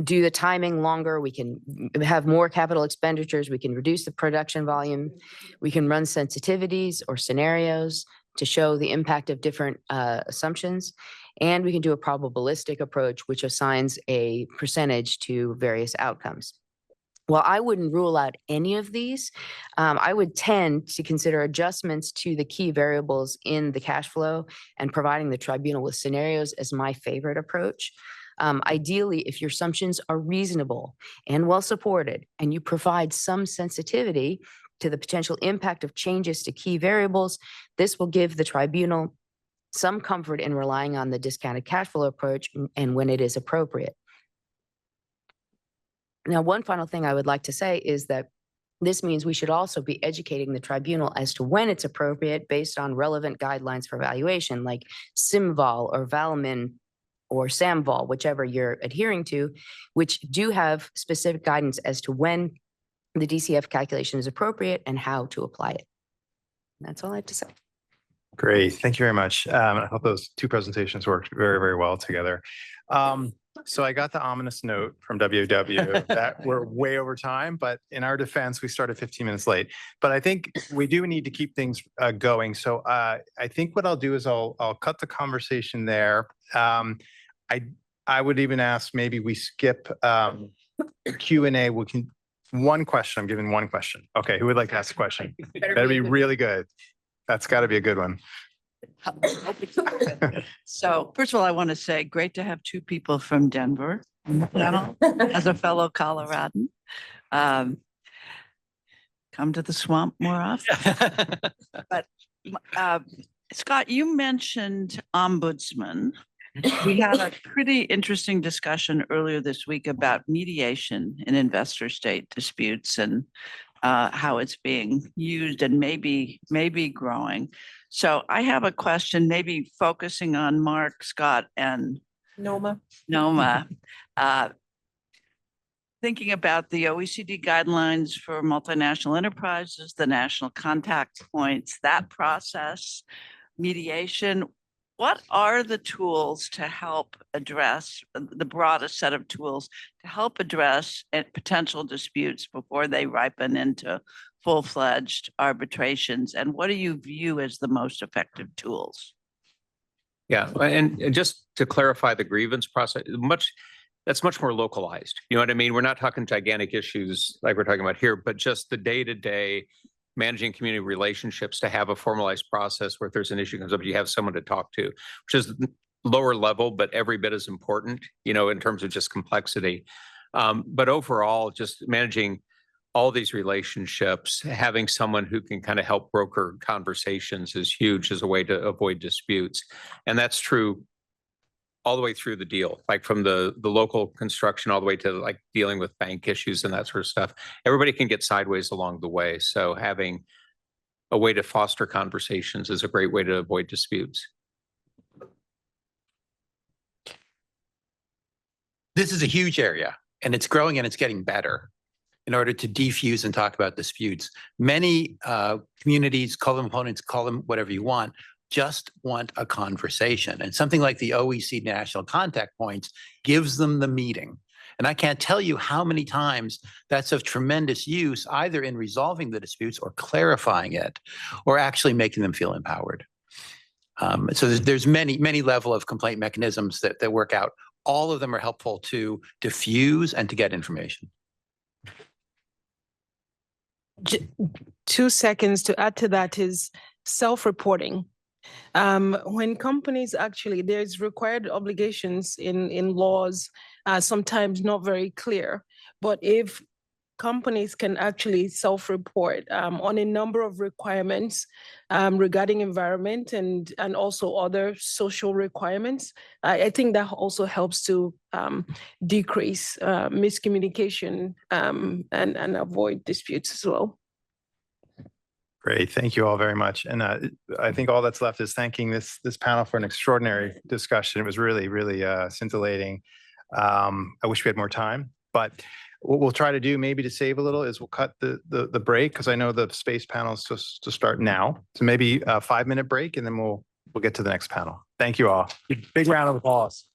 do the timing longer. We can have more capital expenditures. We can reduce the production volume. We can run sensitivities or scenarios to show the impact of different assumptions. And we can do a probabilistic approach, which assigns a percentage to various outcomes. Well, I wouldn't rule out any of these. I would tend to consider adjustments to the key variables in the cash flow and providing the tribunal with scenarios as my favorite approach. Ideally, if your assumptions are reasonable and well supported, and you provide some sensitivity to the potential impact of changes to key variables, this will give the tribunal some comfort in relying on the discounted cash flow approach and when it is appropriate. Now, one final thing I would like to say is that this means we should also be educating the tribunal as to when it's appropriate based on relevant guidelines for valuation, like SIMVOL or VALMIN or SAMVOL, whichever you're adhering to, which do have specific guidance as to when the DCF calculation is appropriate and how to apply it. And that's all I have to say. Great. Thank you very much. I hope those 2 presentations worked very, very well together. So I got the ominous note from WW that we're way over time, but in our defense, we started 15 minutes late. But I think we do need to keep things going. So I think what I'll do is I'll cut the conversation there. I would even ask maybe we skip Q&A. We can one question. I'm giving one question. Okay, who would like to ask a question? Better be really good. That's got to be a good one. So first of all, I want to say great to have 2 people from Denver on the panel as a fellow Coloradan. Come to the swamp more often. But Scott, you mentioned ombudsman. We had a pretty interesting discussion earlier this week about mediation in investor state disputes and how it's being used and maybe growing. So I have a question, maybe focusing on Mark, Scott, and Nneoma. Thinking about the OECD guidelines for multinational enterprises, the national contact points, that process, mediation. What are the tools to help address the broadest set of tools to help address potential disputes before they ripen into full-fledged arbitrations? And what do you view as the most effective tools? Yeah, and just to clarify the grievance process, that's much more localized. You know what I mean? We're not talking gigantic issues like we're talking about here, but just the day-to-day managing community relationships to have a formalized process where if there's an issue comes up, you have someone to talk to, which is lower level, but every bit as important, you know, in terms of just complexity. But overall, just managing all these relationships, having someone who can kind of help broker conversations is huge as a way to avoid disputes. And that's true all the way through the deal, like from the local construction all the way to like dealing with bank issues and that sort of stuff. Everybody can get sideways along the way. So having a way to foster conversations is a great way to avoid disputes. This is a huge area and it's growing and it's getting better in order to defuse and talk about disputes. Many communities, call them opponents, call them whatever you want, just want a conversation. And something like the OECD National Contact Points gives them the meeting. And I can't tell you how many times that's of tremendous use, either in resolving the disputes or clarifying it, or actually making them feel empowered. So there's many level of complaint mechanisms that work out. All of them are helpful to diffuse and to get information. 2 seconds to add to that is self-reporting. When companies actually, there's required obligations in laws, sometimes not very clear. But if companies can actually self-report on a number of requirements regarding environment and also other social requirements, I think that also helps to decrease miscommunication and avoid disputes as well. Great. Thank you all very much. And I think all that's left is thanking this panel for an extraordinary discussion. It was really, really scintillating. I wish we had more time, but what we'll try to do maybe to save a little is we'll cut the break, because I know the space panel is to start now. So maybe a 5-minute break, and then we'll get to the next panel. Thank you all. Big round of applause.